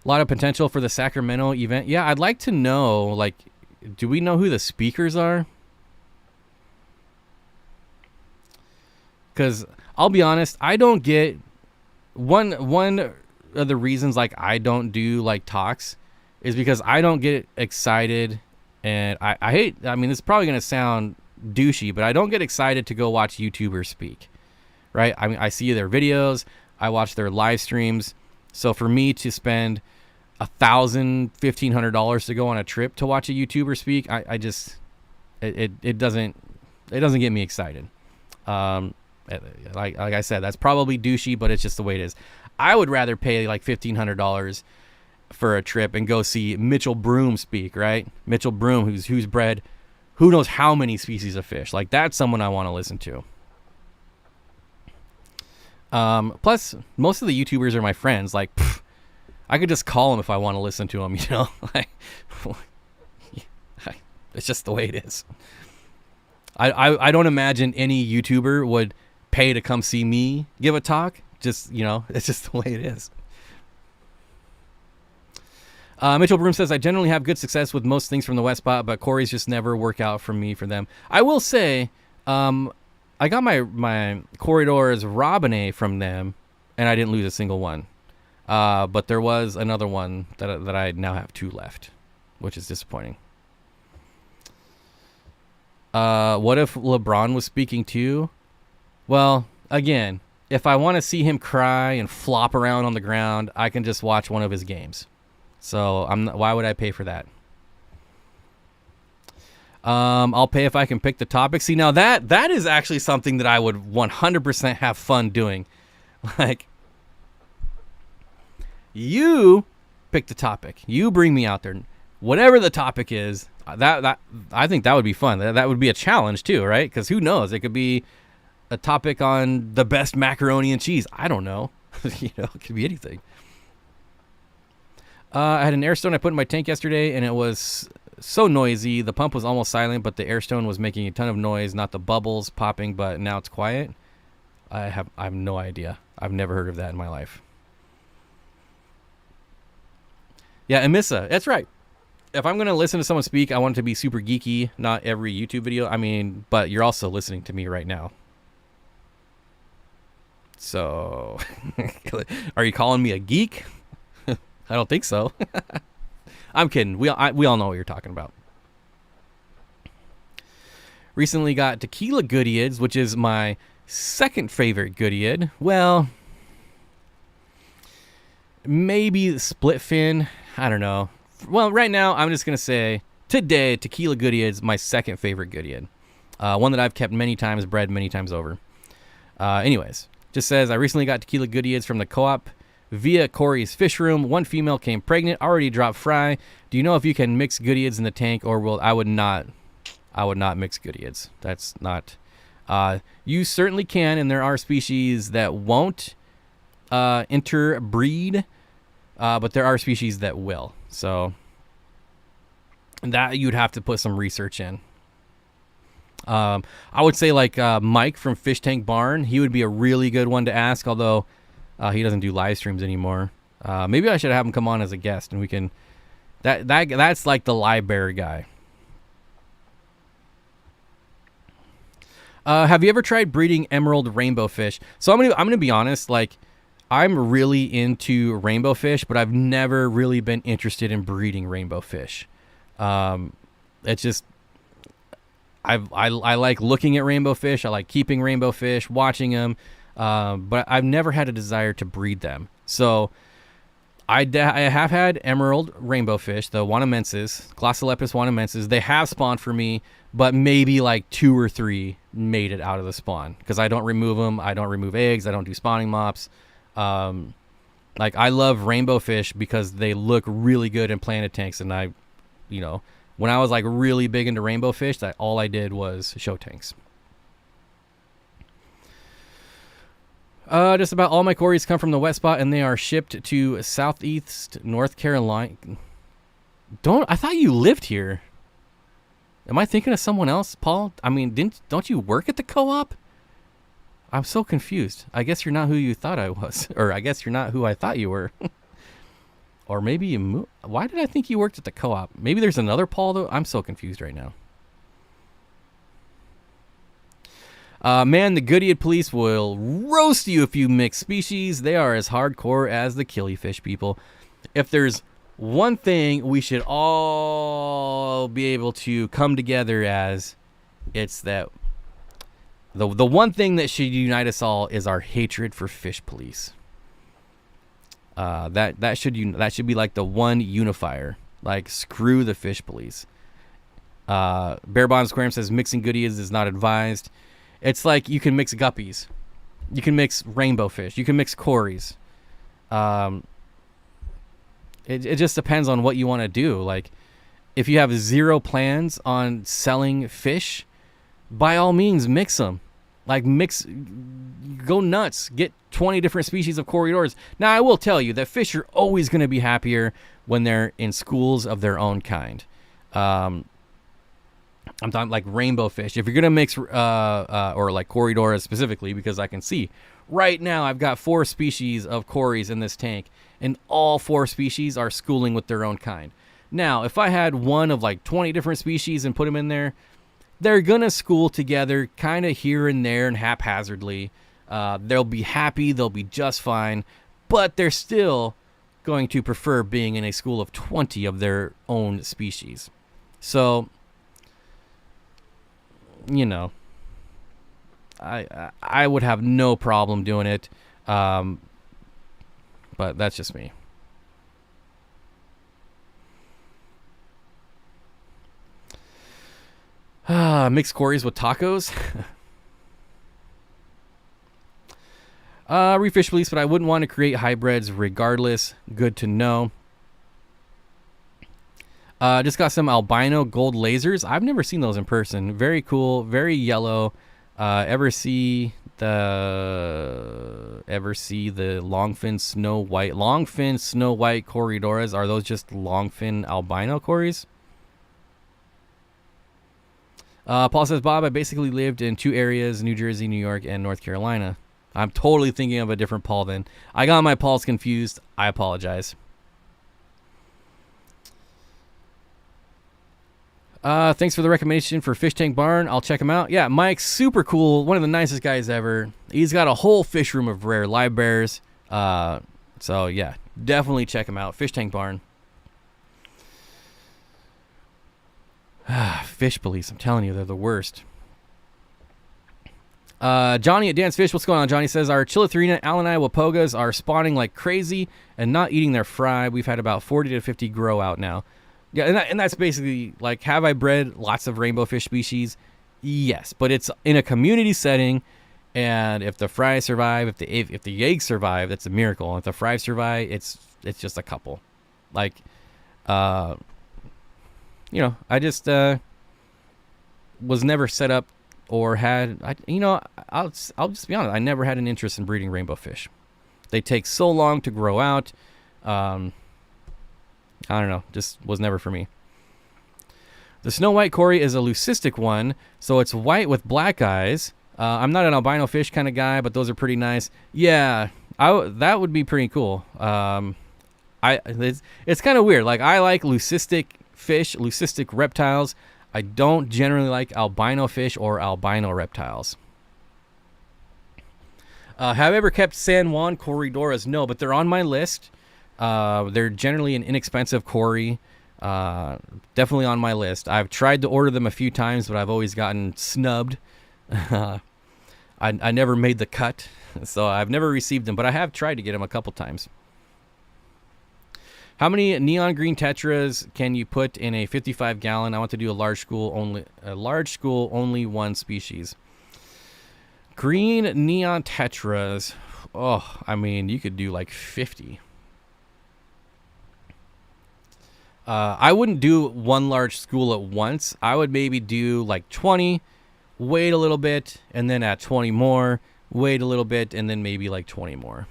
Speaker 1: A lot of potential for the Sacramento event. Yeah, I'd like to know, like, do we know who the speakers are? Because I'll be honest, I don't get one of the reasons like I don't do like talks is because I don't get excited, and I hate, I mean, it's probably gonna sound douchey, but I don't get excited to go watch YouTubers speak, right? I mean, I see their videos, I watch their live streams. So for me to spend $1,000-$1,500 to go on a trip to watch a YouTuber speak, I just it doesn't get me excited. Like I said, that's probably douchey, but it's just the way it is. I would rather pay like $1,500 for a trip and go see Mitchell Broom speak, right? Mitchell Broom, who's bred who knows how many species of fish. Like, that's someone I want to listen to. Plus, most of the YouTubers are my friends. Like, I could just call them if I want to listen to them, you know? Like, it's just the way it is. I don't imagine any YouTuber would pay to come see me give a talk. Just, you know, it's just the way it is. Mitchell Broom says, I generally have good success with most things from the wet spot, but Corey's just never work out for me for them. I will say, I got my Corridors Robinette from them, and I didn't lose a single one. But there was another one that I now have 2 left, which is disappointing. What if LeBron was speaking too? Well, again, if I want to see him cry and flop around on the ground, I can just watch one of his games. So why would I pay for that? I'll pay if I can pick the topic. See, now that is actually something that I would 100% have fun doing. Like, you pick the topic. You bring me out there. Whatever the topic is, that I think that would be fun. That would be a challenge too, right? Because who knows? It could be a topic on the best macaroni and cheese. I don't know. You know, it could be anything. I had an airstone I put in my tank yesterday, and it was so noisy. The pump was almost silent, but the airstone was making a ton of noise. Not the bubbles popping, but now it's quiet. I have no idea. I've never heard of that in my life. Yeah, Emissa. That's right. if I'm gonna listen to someone speak, I want it to be super geeky, not every YouTube video. I mean, but you're also listening to me right now. So, are you calling me a geek? I don't think so. I'm kidding. We all know what you're talking about. Recently got tequila Goodyeads, which is my second favorite Goodyead. Well, maybe the split fin. I don't know. Well, right now, I'm just going to say, today, tequila Goodyead's my second favorite Goodyead. One that I've kept many times, bred many times over. Anyways, just says, I recently got tequila Goodyeads from the co-op via Corey's fish room. One female came pregnant, already dropped fry. Do you know if you can mix Goodyeads in the tank, or will I would not mix Goodyeads. That's not. You certainly can, and there are species that won't interbreed, but there are species that will. So that you'd have to put some research in. I would say like Mike from Fish Tank Barn. He would be a really good one to ask, although he doesn't do live streams anymore. Maybe I should have him come on as a guest, and we can. That's like the live bear guy. Have you ever tried breeding emerald rainbow fish? So I'm gonna be honest, like I'm really into rainbow fish, but I've never really been interested in breeding rainbow fish. It's just I like looking at rainbow fish. I like keeping rainbow fish, watching them, but I've never had a desire to breed them. So I have had emerald rainbow fish, the Wanamensis, Glossolepis wanamensis. They have spawned for me, but maybe like 2 or 3 made it out of the spawn because I don't remove them. I don't remove eggs. I don't do spawning mops. Like I love rainbow fish because they look really good in planted tanks. And I, when I was like really big into rainbow fish, that all I did was show tanks. Just about all my Corys come from the wet spot, and they are shipped to Southeast North Carolina. I thought you lived here. Am I thinking of someone else, Paul? I mean, don't you work at the co-op? I'm so confused. I guess you're not who you thought I was, or I guess you're not who I thought you were. Or maybe you moved. Why did I think you worked at the co-op? Maybe there's another Paul, though. I'm so confused right now. Man, the Goodyead police will roast you if you mix species. They are as hardcore as the killifish people. If there's one thing we should all be able to come together as, it's that the one thing that should unite us all is our hatred for fish police. That should be like the one unifier. Like, screw the fish police. Bear Bond Squaram says mixing Goodyeads is not advised. It's like you can mix guppies, you can mix rainbow fish, you can mix Corys. It just depends on what you want to do. Like, if you have zero plans on selling fish, by all means mix them. Like, go nuts. Get 20 different species of corridors. Now, I will tell you that fish are always going to be happier when they're in schools of their own kind. I'm talking like rainbow fish. If you're going to mix, or like corridors specifically, because I can see right now I've got 4 species of Corys in this tank, and all 4 species are schooling with their own kind. Now, if I had one of like 20 different species and put them in there, they're going to school together kind of here and there and haphazardly. They'll be happy. They'll be just fine. But they're still going to prefer being in a school of 20 of their own species. So, I would have no problem doing it. But that's just me. Mixed Corys with tacos. Refish police, but I wouldn't want to create hybrids regardless. Good to know. Just got some albino gold lasers. I've never seen those in person. Very cool. Very yellow. Ever see the longfin snow white corridoras? Are those just longfin albino Corys? Paul says, Bob, I basically lived in 2 areas, New Jersey, New York, and North Carolina. I'm totally thinking of a different Paul then. I got my Pauls confused. I apologize. Thanks for the recommendation for Fish Tank Barn. I'll check him out. Yeah, Mike's super cool. One of the nicest guys ever. He's got a whole fish room of rare live bears. So yeah, definitely check him out. Fish Tank Barn. Fish police. I'm telling you, they're the worst. Johnny at Dance Fish. What's going on? Johnny says our Chilothrina, Alani, Wapogas are spawning like crazy and not eating their fry. We've had about 40 to 50 grow out now. Yeah, and that's basically like, have I bred lots of rainbow fish species? Yes, but it's in a community setting, and if the fry survive, if the eggs survive, that's a miracle. And if the fry survive, it's just a couple. Like, I just was never set up or had I'll just be honest. I never had an interest in breeding rainbow fish. They take so long to grow out. I don't know, just was never for me. The Snow White Cory is a leucistic one, so it's white with black eyes. I'm not an albino fish kind of guy, but those are pretty nice. Yeah, that would be pretty cool. It's kind of weird. Like, I like leucistic fish, leucistic reptiles. I don't generally like albino fish or albino reptiles. Have I ever kept San Juan Corridoras? No, but they're on my list. They're generally an inexpensive Cory. Definitely on my list. I've tried to order them a few times, but I've always gotten snubbed. I never made the cut, so I've never received them, but I have tried to get them a couple times. How many neon green tetras can you put in a 55-gallon? I want to do a large school only one species. Green neon tetras. Oh, I mean, you could do like 50. I wouldn't do one large school at once. I would maybe do like 20, wait a little bit, and then add 20 more, wait a little bit, and then maybe like 20 more.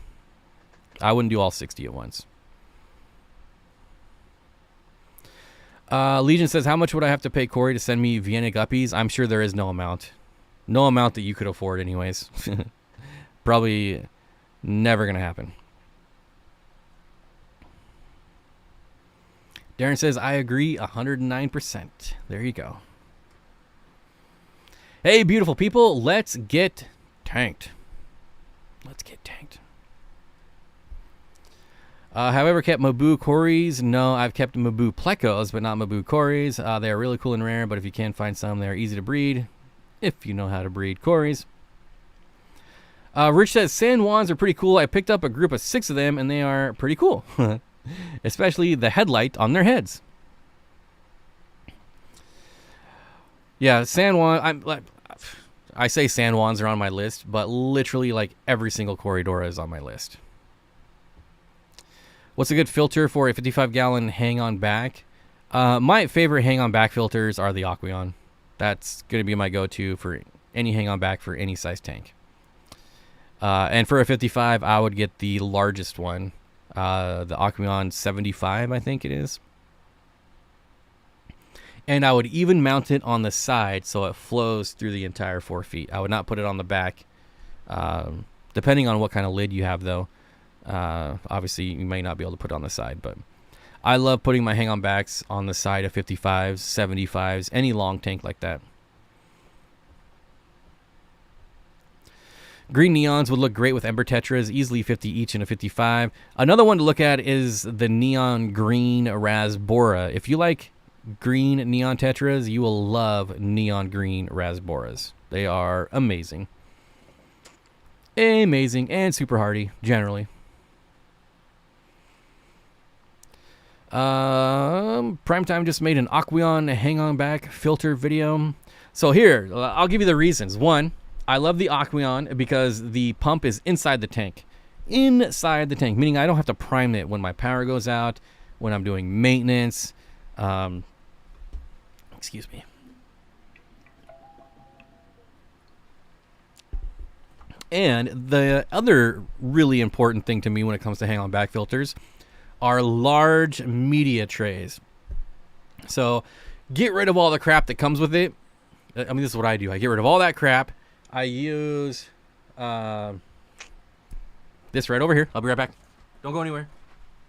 Speaker 1: I wouldn't do all 60 at once. Legion says, how much would I have to pay Cory to send me Vienna guppies? I'm sure there is no amount. No amount that you could afford anyways. Probably never going to happen. Darren says, I agree 109%. There you go. Hey, beautiful people, let's get tanked. Let's get tanked. Have I ever kept Mabu Corys? No, I've kept Mabu Plecos, but not Mabu Corys. They are really cool and rare, but if you can find some, they're easy to breed, if you know how to breed Corys. Rich says, San Juans are pretty cool. I picked up a group of 6 of them, and they are pretty cool. Especially the headlight on their heads. Yeah, San Juan. I say San Juans are on my list, but literally like every single Corridora is on my list. What's a good filter for a 55-gallon hang-on back? My favorite hang-on back filters are the Aquarium. That's going to be my go-to for any hang-on back for any size tank. And for a 55, I would get the largest one. The Aquarium 75, I think it is. And I would even mount it on the side so it flows through the entire 4 feet. I would not put it on the back. Depending on what kind of lid you have, though. Obviously, you may not be able to put it on the side, but I love putting my hang-on backs on the side of 55s, 75s, any long tank like that. Green neons would look great with ember tetras, easily 50 each in a 55. Another one to look at is the neon green rasbora. If you like green neon tetras, you will love neon green rasboras. They are amazing. Amazing and super hardy, generally. Primetime just made an Aquarium hang-on back filter video. So here, I'll give you the reasons. One, I love the Aquarium because the pump is inside the tank. Inside the tank, meaning I don't have to prime it when my power goes out, when I'm doing maintenance. Excuse me. And the other really important thing to me when it comes to hang-on back filters are large media trays. So get rid of all the crap that comes with it. I mean, this is what I do. I get rid of all that crap. I use this right over here. I'll be right back. Don't go anywhere.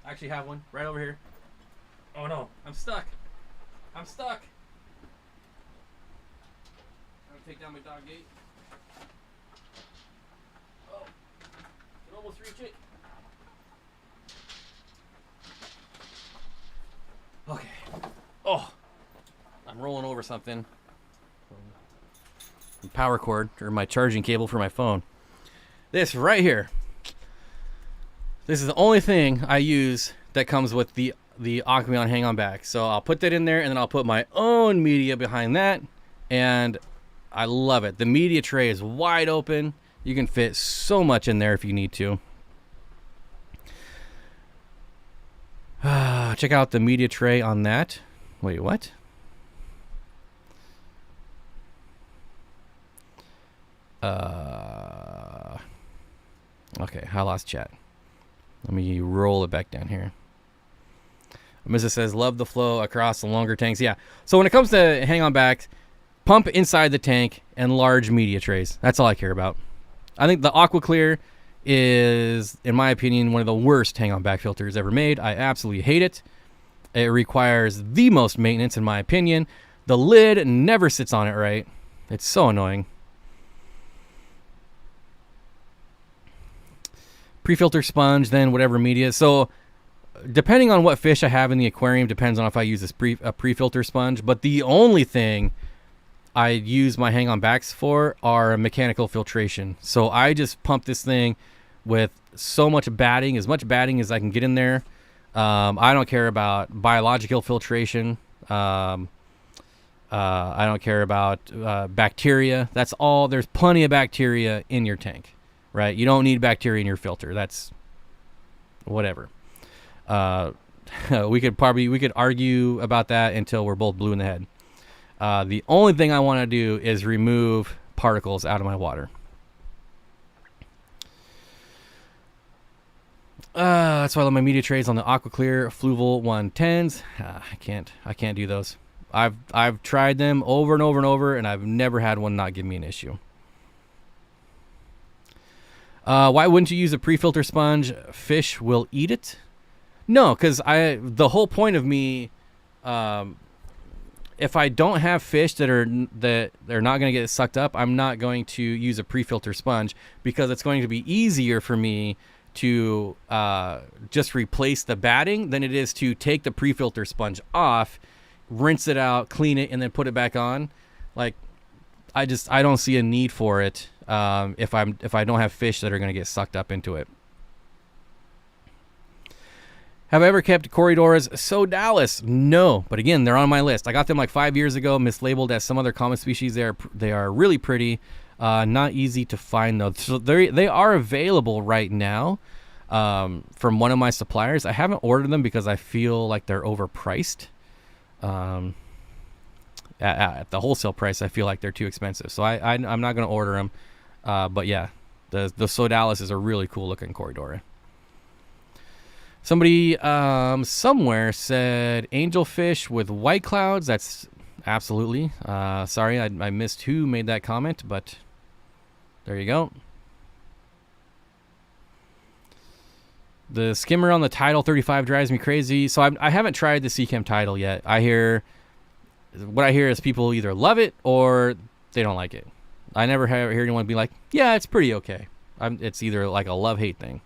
Speaker 1: I actually have one right over here. Oh no, I'm stuck. I'm stuck. take down my dog gate. Oh, can almost reach it. Okay. Oh, I'm rolling over something. Power cord, or my charging cable for my phone. This right here. This is the only thing I use that comes with the Aquarium hang-on back. So I'll put that in there, and then I'll put my own media behind that, and I love it. The media tray is wide open. You can fit so much in there if you need to. Check out the media tray on that. Wait, what? Okay, I lost chat. Let me roll it back down here. Mrs. says, love the flow across the longer tanks. Yeah. So when it comes to hang on back, pump inside the tank and large media trays. That's all I care about. I think the AquaClear is, in my opinion, one of the worst hang on back filters ever made. I absolutely hate it. It requires the most maintenance, in my opinion. The lid never sits on it right. It's so annoying. Pre-filter sponge, then whatever media. So depending on what fish I have in the aquarium, depends on if I use a pre-filter sponge. But the only thing I use my hang-on backs for are mechanical filtration. So I just pump this thing with so much batting, as much batting as I can get in there. I don't care about biological filtration. I don't care about bacteria. That's all. There's plenty of bacteria in your tank, right? You don't need bacteria in your filter. That's whatever. We could argue about that until we're both blue in the head. The only thing I want to do is remove particles out of my water. That's why I love my media trays on the AquaClear Fluval 110s. I can't do those. I've tried them over and over and over, and I've never had one not give me an issue. Why wouldn't you use a pre-filter sponge? Fish will eat it. No, because the whole point of me, if I don't have fish that are not going to get sucked up, I'm not going to use a pre-filter sponge, because it's going to be easier for me to just replace the batting than it is to take the pre-filter sponge off, rinse it out, clean it, and then put it back on. Like, I don't see a need for it if I don't have fish that are going to get sucked up into it. Have I ever kept Corridoras Sodalis? No, but again, they're on my list. I got them like 5 years ago, mislabeled as some other common species. They are really pretty, not easy to find though. So they are available right now from one of my suppliers. I haven't ordered them because I feel like they're overpriced. At the wholesale price, I feel like they're too expensive. So I'm not going to order them. But yeah, the Sodalis is a really cool looking Corridora. Somebody somewhere said angelfish with white clouds. That's absolutely. Sorry, I missed who made that comment, but there you go. The skimmer on the Tidal 35 drives me crazy. So I haven't tried the Seachem Tidal yet. What I hear is people either love it or they don't like it. I never hear anyone be like, yeah, it's pretty okay. It's either like a love-hate thing.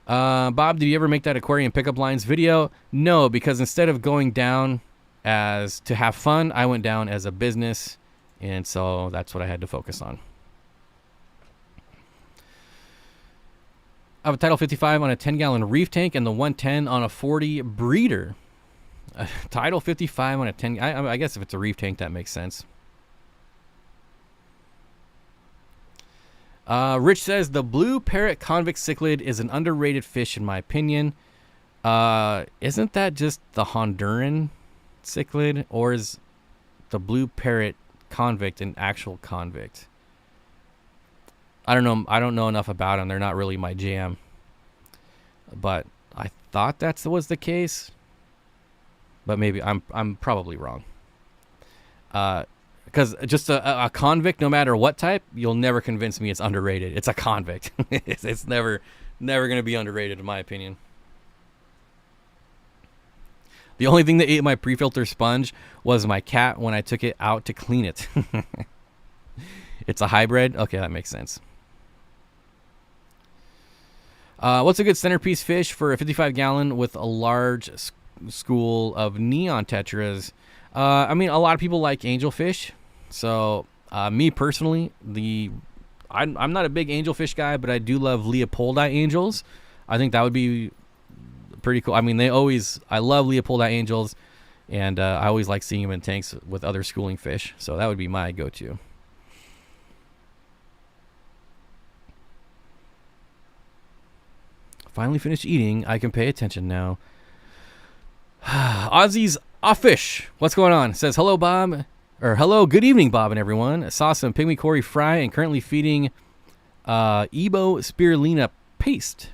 Speaker 1: Bob, did you ever make that aquarium pickup lines video? No, because instead of going down as to have fun, I went down as a business, and so that's what I had to focus on. I have a Tidal 55 on a 10-gallon reef tank and the 110 on a 40 breeder. A Tidal 55 on a 10. I guess if it's a reef tank, that makes sense. Rich says the blue parrot convict cichlid is an underrated fish in my opinion. Isn't that just the Honduran cichlid, or is the blue parrot convict an actual convict? I don't know. I don't know enough about them. They're not really my jam. But I thought that was the case. But maybe I'm probably wrong. Because just a convict, no matter what type, you'll never convince me it's underrated. It's a convict. It's never going to be underrated, in my opinion. The only thing that ate my pre-filter sponge was my cat when I took it out to clean it. It's a hybrid? Okay, that makes sense. What's a good centerpiece fish for a 55-gallon with a large school of neon tetras? I mean, a lot of people like angelfish. So, me personally, I'm not a big angelfish guy, but I do love Leopoldi angels. I think that would be pretty cool. I mean, I love Leopoldi angels, and I always like seeing them in tanks with other schooling fish. So that would be my go-to. Finally finished eating. I can pay attention now. Aussie's off fish. What's going on? Says hello, Bob. Or hello, good evening, Bob and everyone. I saw some pygmy cory fry and currently feeding Ebo spirulina paste.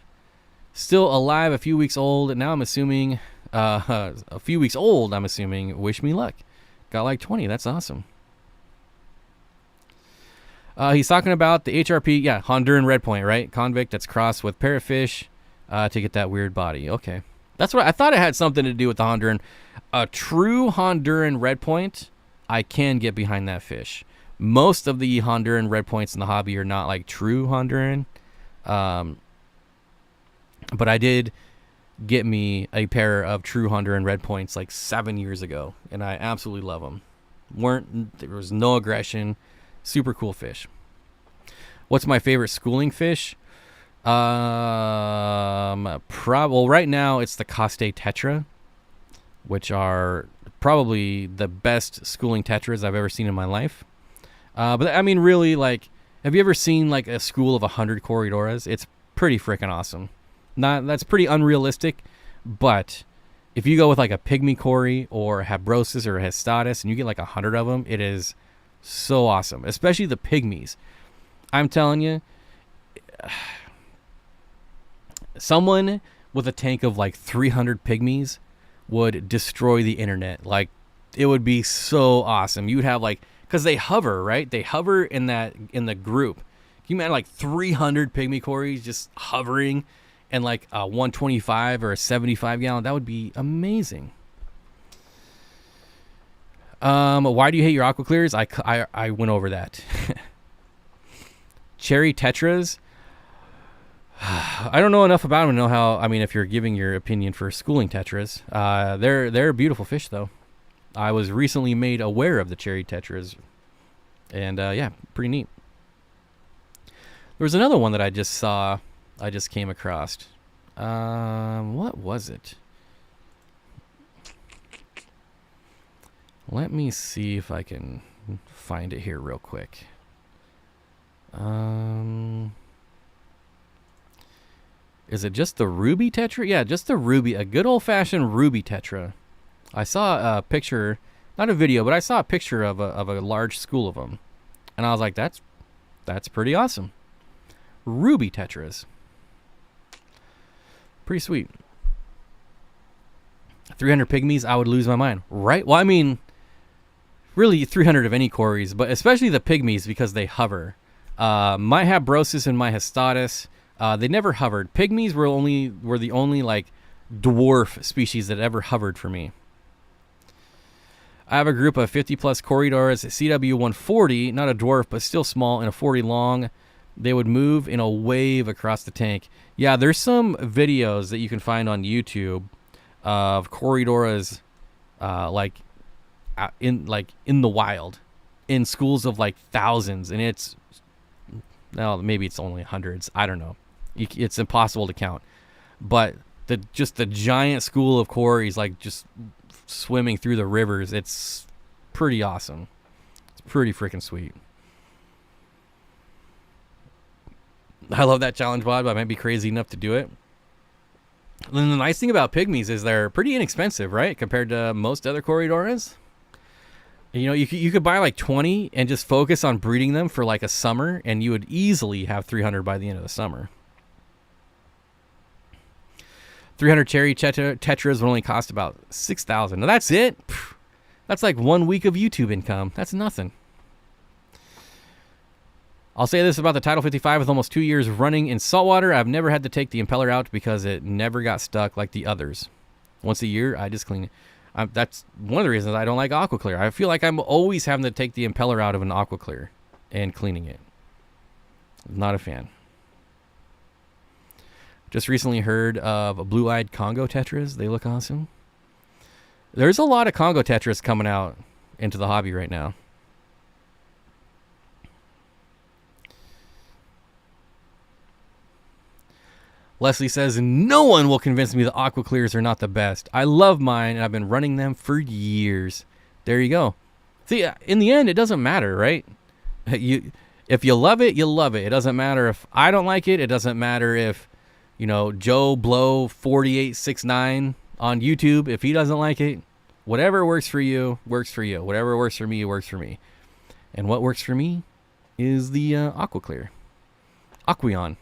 Speaker 1: Still alive, a few weeks old. And now I'm assuming a few weeks old. I'm assuming. Wish me luck. Got like 20. That's awesome. He's talking about the HRP. Yeah, Honduran red point, right? Convict that's crossed with parrotfish to get that weird body. Okay, that's what I thought. It had something to do with the Honduran. A true Honduran red point, I can get behind that fish. Most of the Honduran red points in the hobby are not like true Honduran. But I did get me a pair of true Honduran red points like 7 years ago, and I absolutely love them. There was no aggression. Super cool fish. What's my favorite schooling fish? Well, right now it's the Coste tetra, which are probably the best schooling tetras I've ever seen in my life. But I mean, really, like, have you ever seen like a school of 100 Corridoras? It's pretty freaking awesome. That's pretty unrealistic, but if you go with like a pygmy cory or a Habrosus or a Hestatus and you get like 100 of them, it is so awesome, especially the pygmies. I'm telling you, someone with a tank of like 300 pygmies would destroy the internet. Like, it would be so awesome. You would have like, because they hover, right? They hover in the group. Can you imagine like 300 pygmy cories just hovering and like a 125 or a 75 gallon? That would be amazing. Why do you hate your aqua clears? I went over that. Cherry tetras. I don't know enough about them to know how. I mean, if you're giving your opinion for schooling tetras, they're beautiful fish though. I was recently made aware of the cherry tetras, and yeah, pretty neat. There was another one that I just saw. I just came across. What was it? Let me see if I can find it here real quick. Is it just the ruby tetra? Yeah, just the ruby, a good old-fashioned ruby tetra. I saw a picture, not a video, but I saw a picture of a large school of them, and I was like, that's pretty awesome. Ruby tetras, pretty sweet. 300 pygmies, I would lose my mind, right? Well, I mean, really 300 of any cories, but especially the pygmies because they hover. My Habrosus and my Hestatus, they never hovered. Pygmies were the only like dwarf species that ever hovered for me. I have a group of 50 plus Corridoras, CW140, not a dwarf, but still small and a 40 long. They would move in a wave across the tank. Yeah, there's some videos that you can find on YouTube of Corridoras, in the wild, in schools of like thousands, and it's, well, maybe it's only hundreds. I don't know. It's impossible to count. But the giant school of cories, like just swimming through the rivers, it's pretty awesome. It's pretty freaking sweet. I love that challenge, Bob. I might be crazy enough to do it. And the nice thing about pygmies is they're pretty inexpensive, right? Compared to most other Corridoras. You know, you could buy like 20 and just focus on breeding them for like a summer, and you would easily have 300 by the end of the summer. 300 cherry tetras would only cost about $6,000. Now that's it. That's like 1 week of YouTube income. That's nothing. I'll say this about the Title 55 with almost 2 years running in saltwater. I've never had to take the impeller out because it never got stuck like the others. Once a year, I just clean it. That's one of the reasons I don't like AquaClear. I feel like I'm always having to take the impeller out of an AquaClear and cleaning it. Not a fan. Just recently heard of blue-eyed Congo tetras. They look awesome. There's a lot of Congo tetras coming out into the hobby right now. Leslie says, no one will convince me the AquaClears are not the best. I love mine, and I've been running them for years. There you go. See, in the end, it doesn't matter, right? If you love it, you love it. It doesn't matter if I don't like it. It doesn't matter if, you know, Joe Blow 4869 on YouTube, if he doesn't like it. Whatever works for you, works for you. Whatever works for me, works for me. And what works for me is the AquaClear. Aqueon.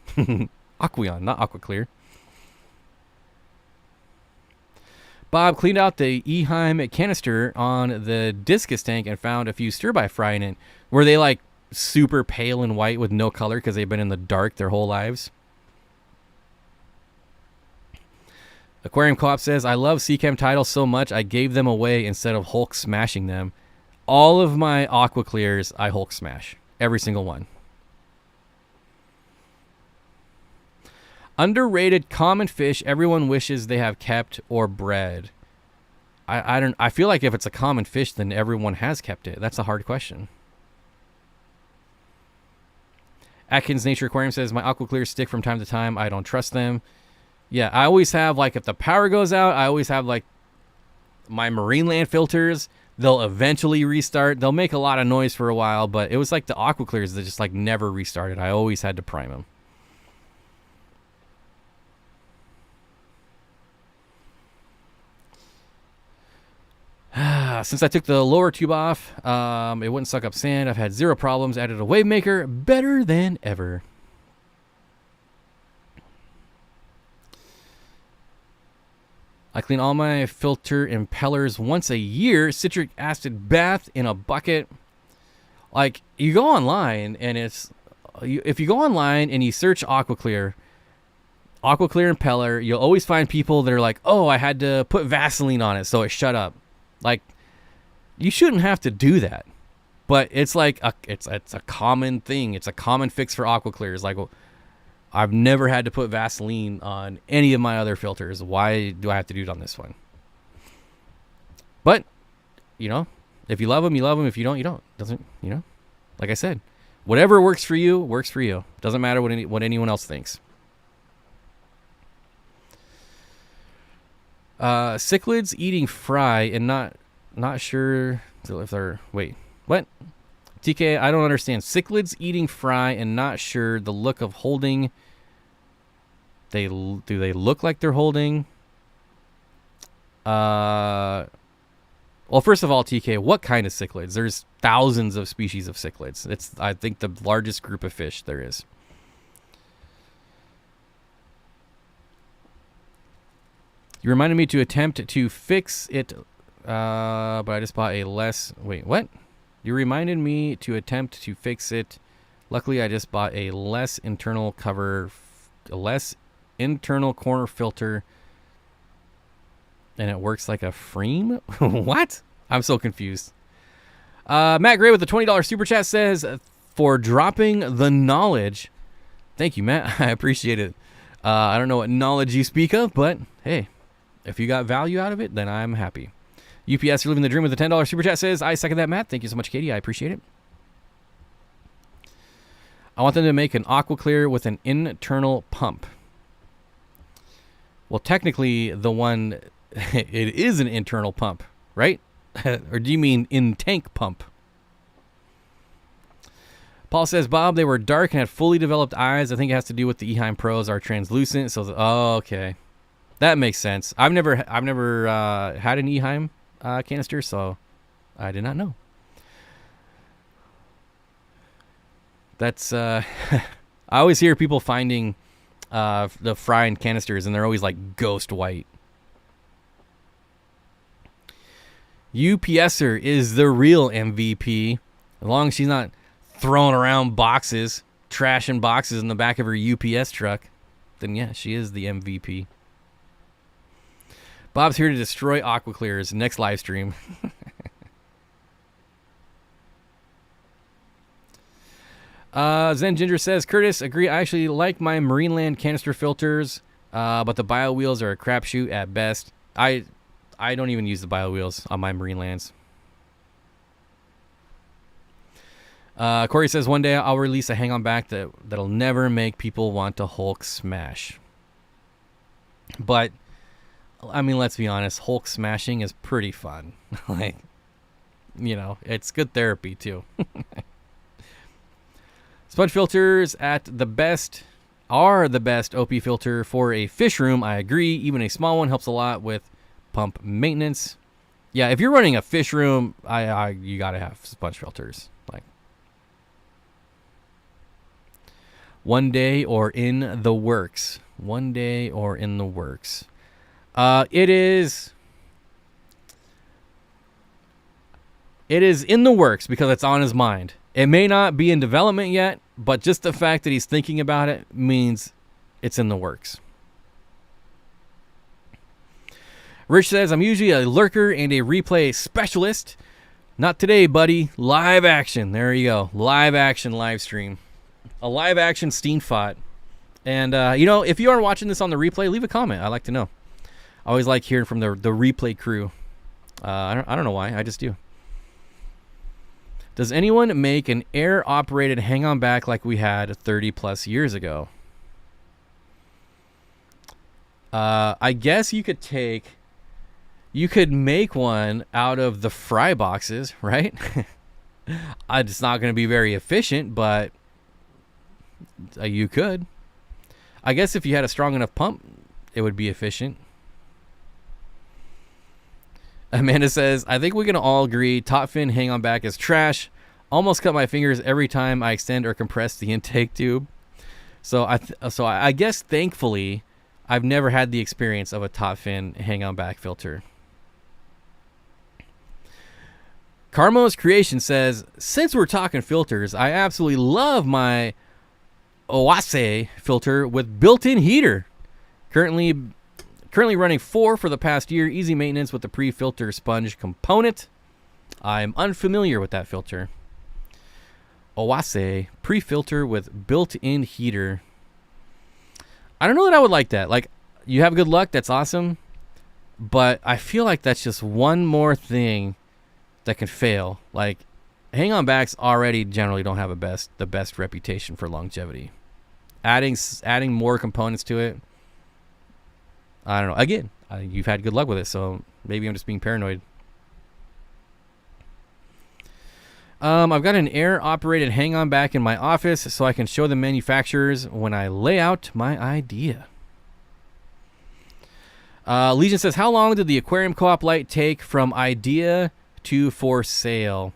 Speaker 1: Aqueon, not AquaClear. Bob cleaned out the Eheim canister on the discus tank and found a few stir-by fry in it. Were they like super pale and white with no color because they've been in the dark their whole lives? Aquarium Co-op says, I love Seachem titles so much I gave them away instead of Hulk smashing them. All of my AquaClears I Hulk smash. Every single one. Underrated common fish everyone wishes they have kept or bred. I feel like if it's a common fish, then everyone has kept it. That's a hard question. Atkins Nature Aquarium says, my AquaClears stick from time to time. I don't trust them. Yeah, I always have, like, if the power goes out, I always have, like, my Marineland filters. They'll eventually restart. They'll make a lot of noise for a while, but it was like the AquaClears that just, like, never restarted. I always had to prime them. Since I took the lower tube off, it wouldn't suck up sand. I've had zero problems. Added a wave maker. Better than ever. I clean all my filter impellers once a year. Citric acid bath in a bucket. Like, you go online, and it's... if you go online and you search AquaClear impeller, you'll always find people that are like, oh, I had to put Vaseline on it so it shut up. Like, you shouldn't have to do that. But it's like, it's a common thing. It's a common fix for AquaClears. Like, I've never had to put Vaseline on any of my other filters. Why do I have to do it on this one? But, you know, if you love them, you love them. If you don't, you don't. Doesn't, you know? Like I said, whatever works for you, works for you. Doesn't matter what anyone else thinks. Cichlids eating fry and not sure if they're... Wait, what? TK, I don't understand. Cichlids eating fry and not sure the look of holding... Do they look like they're holding? Well, first of all, TK, what kind of cichlids? There's thousands of species of cichlids. It's, I think, the largest group of fish there is. You reminded me to attempt to fix it, but I just bought a less... Wait, what? You reminded me to attempt to fix it. Luckily, I just bought a less internal corner filter, and it works like a frame? What? I'm so confused. Matt Gray with the $20 super chat says, for dropping the knowledge. Thank you, Matt. I appreciate it. I don't know what knowledge you speak of, but hey, if you got value out of it, then I'm happy. UPS, you're living the dream with the $10 super chat says, I second that, Matt. Thank you so much, Katie. I appreciate it. I want them to make an AquaClear with an internal pump. Well, technically, the one, it is an internal pump, right? Or do you mean in-tank pump? Paul says, Bob, they were dark and had fully developed eyes. I think it has to do with the Eheim Pros are translucent. So, oh, okay. That makes sense. I've never had an Eheim canister, so I did not know. That's I always hear people finding the fry in canisters, and they're always like ghost white. UPSer is the real MVP. As long as she's not throwing around boxes, trashing boxes in the back of her UPS truck, then yeah, she is the MVP. Bob's here to destroy AquaClears. Next live stream. Zen Ginger says, Curtis, agree. I actually like my Marineland canister filters, but the bio wheels are a crapshoot at best. I don't even use the bio wheels on my Marinelands. Corey says, one day I'll release a hang-on back that'll never make people want to Hulk smash. But, I mean, let's be honest, Hulk smashing is pretty fun. Like, you know, it's good therapy, too. Sponge filters are the best OP filter for a fish room. I agree. Even a small one helps a lot with pump maintenance. Yeah, if you're running a fish room, you gotta have sponge filters. Like, one day or in the works. One day or in the works. It is in the works because it's on his mind. It may not be in development yet, but just the fact that he's thinking about it means it's in the works. Rich says, I'm usually a lurker and a replay specialist. Not today, buddy. Live action. There you go. Live action live stream. A live action Steenfott. And, you know, if you are watching this on the replay, leave a comment. I like to know. I always like hearing from the replay crew. I don't know why. I just do. Does anyone make an air-operated hang-on back like we had 30-plus years ago? I guess you could make one out of the fry boxes, right? It's not going to be very efficient, but you could. I guess if you had a strong enough pump, it would be efficient. Amanda says, I think we can all agree top fin hang-on back is trash. Almost cut my fingers every time I extend or compress the intake tube. So I guess thankfully I've never had the experience of a top fin hang-on back filter. Carmo's Creation says, since we're talking filters, I absolutely love my Oase filter with built-in heater. Currently running 4 for the past year. Easy maintenance with the pre-filter sponge component. I'm unfamiliar with that filter. Oase pre-filter with built-in heater. I don't know that I would like that. Like, you have good luck. That's awesome. But I feel like that's just one more thing that can fail. Like, hang-on backs already generally don't have the best reputation for longevity. Adding more components to it, I don't know. Again, you've had good luck with it, so maybe I'm just being paranoid. I've got an air-operated hang-on back in my office so I can show the manufacturers when I lay out my idea. Legion says, how long did the aquarium co-op light take from idea to for sale?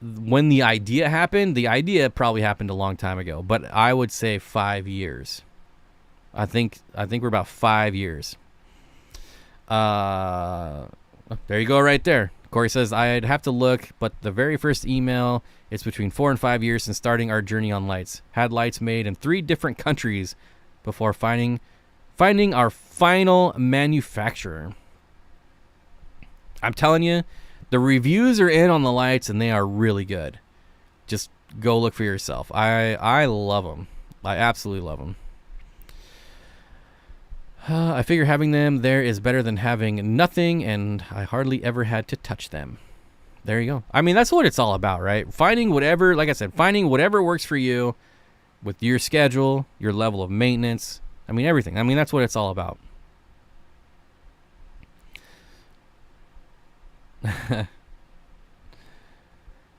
Speaker 1: When the idea happened, the idea probably happened a long time ago, but I would say 5 years. I think we're about 5 years. There you go right there. Corey says, I'd have to look, but the very first email, it's between 4 and 5 years since starting our journey on lights. Had lights made in 3 different countries before finding our final manufacturer. I'm telling you, the reviews are in on the lights, and they are really good. Just go look for yourself. I love them. I absolutely love them. I figure having them there is better than having nothing, and I hardly ever had to touch them. There you go. I mean, that's what it's all about, right? Finding whatever, like I said, finding whatever works for you with your schedule, your level of maintenance. I mean, everything. I mean, that's what it's all about.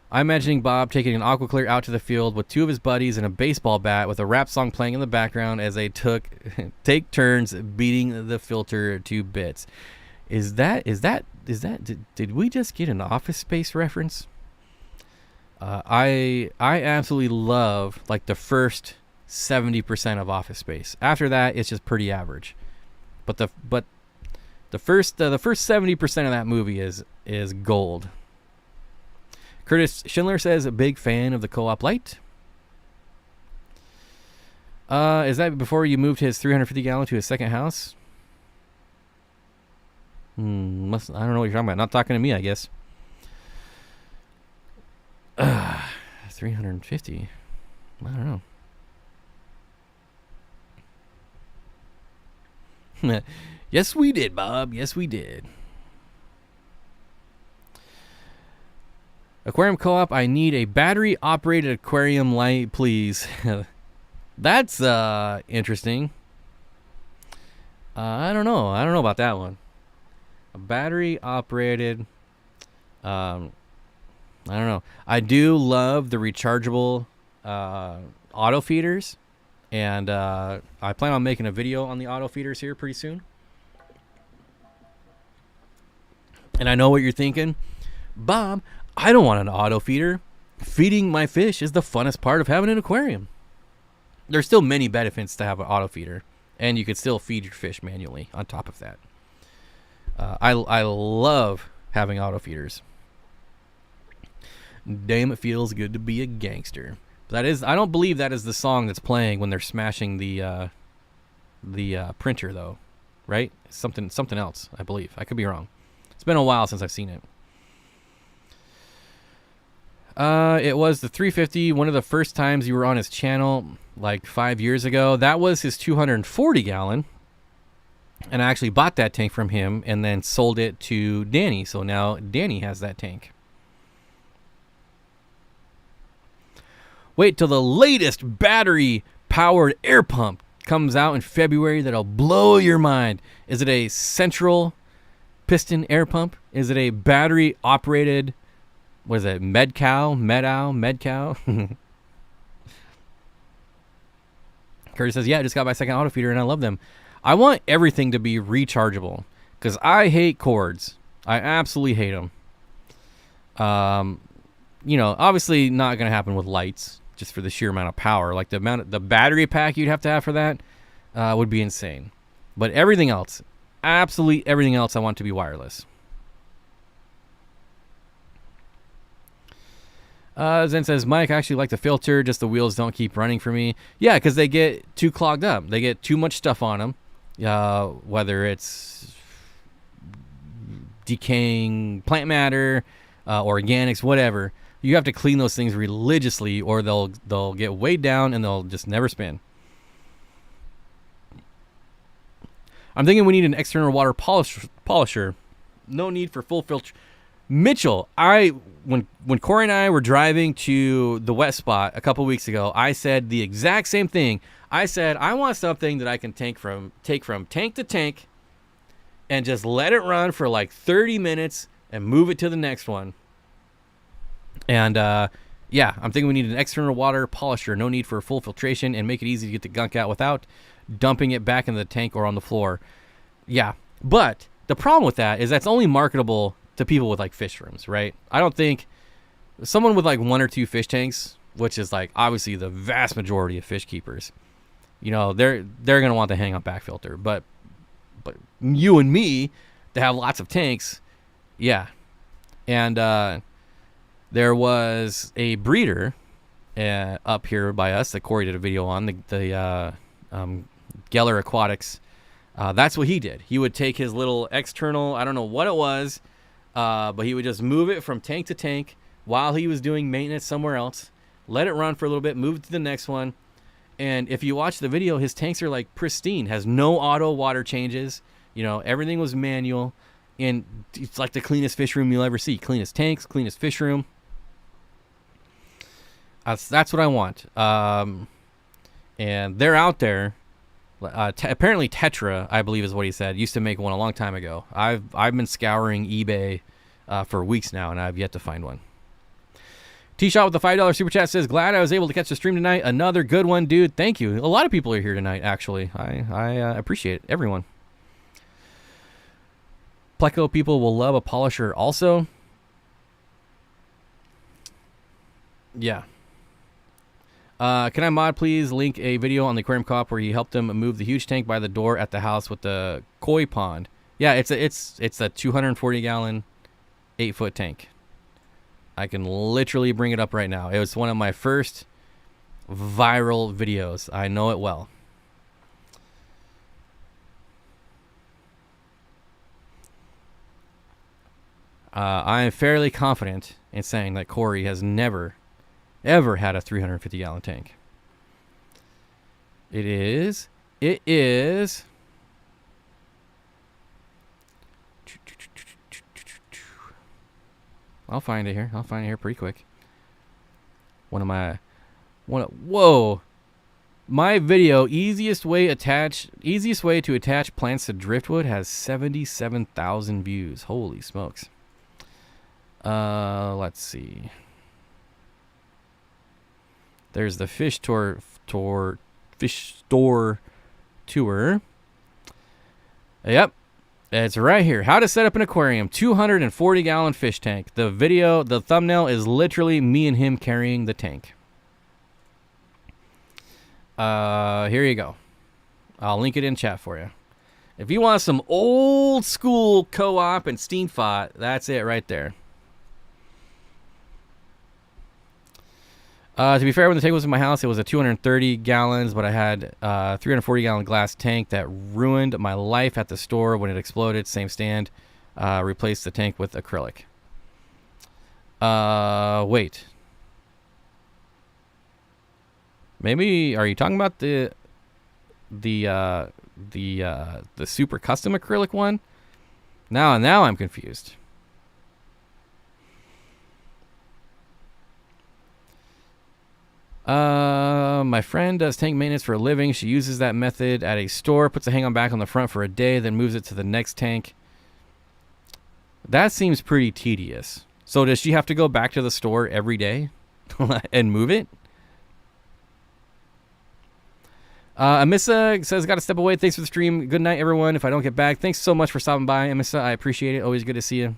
Speaker 1: I'm imagining Bob taking an AquaClear out to the field with 2 of his buddies and a baseball bat with a rap song playing in the background as they take turns beating the filter to bits. Did we just get an Office Space reference? I absolutely love like the first 70% of Office Space. After that, it's just pretty average. But the first 70% of that movie is gold. Curtis Schindler says, a big fan of the co-op light. Is that before you moved his 350 gallon to his second house? I don't know what you're talking about. Not talking to me, I guess. 350. I don't know. Yes, we did, Bob. Yes, we did. Aquarium Co-op, I need a battery-operated aquarium light, please. That's interesting. I don't know. I don't know about that one. A battery-operated... I don't know. I do love the rechargeable auto feeders. And I plan on making a video on the auto feeders here pretty soon. And I know what you're thinking. Bob, I don't want an auto feeder. Feeding my fish is the funnest part of having an aquarium. There's still many benefits to have an auto feeder. And you could still feed your fish manually on top of that. I love having auto feeders. Damn, it feels good to be a gangster. That is, I don't believe that is the song that's playing when they're smashing the printer, though, right? Something else, I believe. I could be wrong. It's been a while since I've seen it. It was the 350, one of the first times you were on his channel, like 5 years ago. That was his 240 gallon, and I actually bought that tank from him and then sold it to Danny. So now Danny has that tank. Wait till the latest battery-powered air pump comes out in February that'll blow your mind. Is it a central piston air pump? Is it a battery-operated, what is it, Medcow? Curtis says, yeah, I just got my second auto feeder and I love them. I want everything to be rechargeable because I hate cords. I absolutely hate them. You know, obviously not going to happen with lights. Just for the sheer amount of power, like the battery pack you'd have to have for that would be insane. But everything else, absolutely everything else, I want to be wireless. Zen says, Mike, I actually like the filter, just the wheels don't keep running for me. Yeah, because they get too clogged up. They get too much stuff on them, whether it's decaying plant matter, organics, whatever. You have to clean those things religiously or they'll get weighed down and they'll just never spin. I'm thinking we need an external water polisher. No need for full filter. Mitchell, when Corey and I were driving to the wet spot a couple weeks ago, I said the exact same thing. I said I want something that I can take from tank to tank and just let it run for like 30 minutes and move it to the next one. And yeah, I'm thinking we need an external water polisher. No need for full filtration and make it easy to get the gunk out without dumping it back in the tank or on the floor. Yeah, but the problem with that is that's only marketable to people with like fish rooms, right? I don't think someone with like 1 or 2 fish tanks, which is like obviously the vast majority of fish keepers, you know, they're gonna want the hang on back filter. But you and me that have lots of tanks, yeah. And there was a breeder up here by us that Corey did a video on, the Geller Aquatics. That's what he did. He would take his little external, I don't know what it was, but he would just move it from tank to tank while he was doing maintenance somewhere else, let it run for a little bit, move it to the next one. And if you watch the video, his tanks are like pristine, has no auto water changes. You know, everything was manual, and it's like the cleanest fish room you'll ever see. Cleanest tanks, cleanest fish room. That's what I want. And they're out there. Apparently Tetra, I believe is what he said, used to make one a long time ago. I've been scouring eBay for weeks now, and I've yet to find one. T-Shot with the $5 super chat says, glad I was able to catch the stream tonight. Another good one, dude. Thank you. A lot of people are here tonight, actually. I appreciate everyone. Pleco people will love a polisher also. Yeah. Can I mod please link a video on the Aquarium Co-op where he helped them move the huge tank by the door at the house with the koi pond? Yeah, it's a 240 gallon 8-foot tank. I can literally bring it up right now. It was one of my first viral videos. I know it well. I am fairly confident in saying that Corey has never, ever had a 350-gallon tank. It is. I'll find it here. Pretty quick. Whoa. My video, easiest way to attach plants to driftwood has 77,000 views. Holy smokes. Let's see. There's the fish store tour. Yep. It's right here. How to set up an aquarium. 240-gallon fish tank. The thumbnail is literally me and him carrying the tank. Here you go. I'll link it in chat for you. If you want some old school co-op and Steenfott, that's it right there. To be fair, when the tank was in my house, it was a 230 gallons, but I had a 340-gallon glass tank that ruined my life at the store when it exploded. Same stand. Replaced the tank with acrylic. Wait. Maybe are you talking about the super custom acrylic one? Now I'm confused. My friend does tank maintenance for a living. She uses that method at a store, puts a hang-on back on the front for a day, then moves it to the next tank. That seems pretty tedious. So does she have to go back to the store every day and move it? Amissa says, got to step away. Thanks for the stream. Good night, everyone. If I don't get back, thanks so much for stopping by, Amissa. I appreciate it. Always good to see you.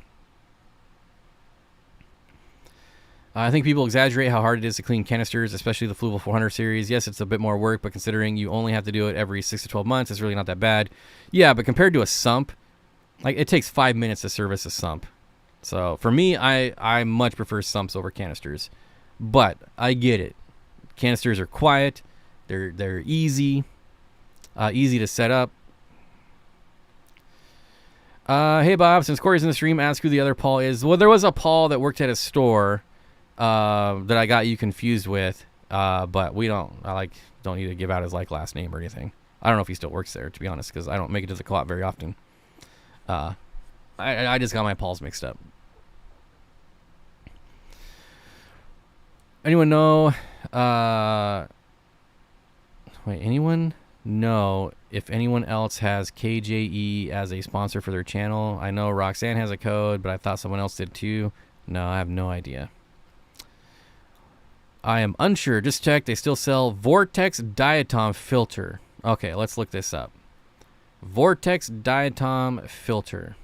Speaker 1: I think people exaggerate how hard it is to clean canisters, especially the Fluval 400 series. Yes, it's a bit more work, but considering you only have to do it every 6 to 12 months, it's really not that bad. Yeah, but compared to a sump, like it takes 5 minutes to service a sump. So for me, I much prefer sumps over canisters. But I get it. Canisters are quiet. They're easy. Easy to set up. Hey, Bob, since Corey's in the stream, ask who the other Paul is. Well, there was a Paul that worked at a store that I got you confused with, but we don't need to give out his last name or anything. I don't know if he still works there, to be honest, because I don't make it to the co-op very often. I just got my Pauls mixed up. Anyone know? Anyone know if anyone else has KJE as a sponsor for their channel? I know Roxanne has a code, but I thought someone else did too. No, I have no idea. I am unsure. Just check. They still sell Vortex Diatom filter. Okay, let's look this up. Vortex Diatom filter.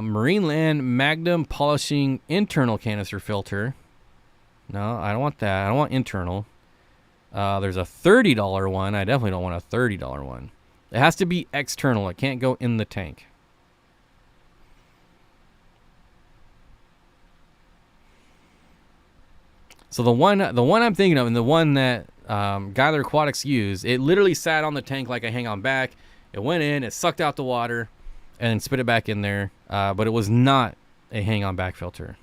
Speaker 1: Marineland Magnum polishing internal canister filter. No, I don't want that. I don't want internal. There's a $30 one. I definitely don't want a $30 one. It has to be external. It can't go in the tank. So the one I'm thinking of, and the one that Guiler Aquatics used, it literally sat on the tank like a hang-on back. It went in, it sucked out the water, and spit it back in there. But it was not a hang-on back filter.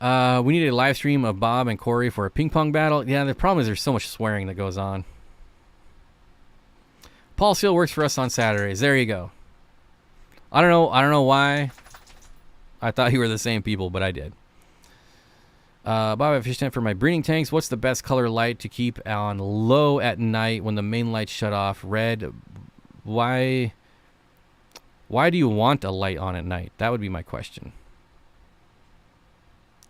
Speaker 1: We need a live stream of Bob and Corey for a ping pong battle. Yeah, the problem is there's so much swearing that goes on. Paul Seal works for us on Saturdays. There you go. I don't know why. I thought you were the same people, but I did. Bob, I have a fish tank for my breeding tanks. What's the best color light to keep on low at night when the main lights shut off? Red. Why do you want a light on at night? That would be my question.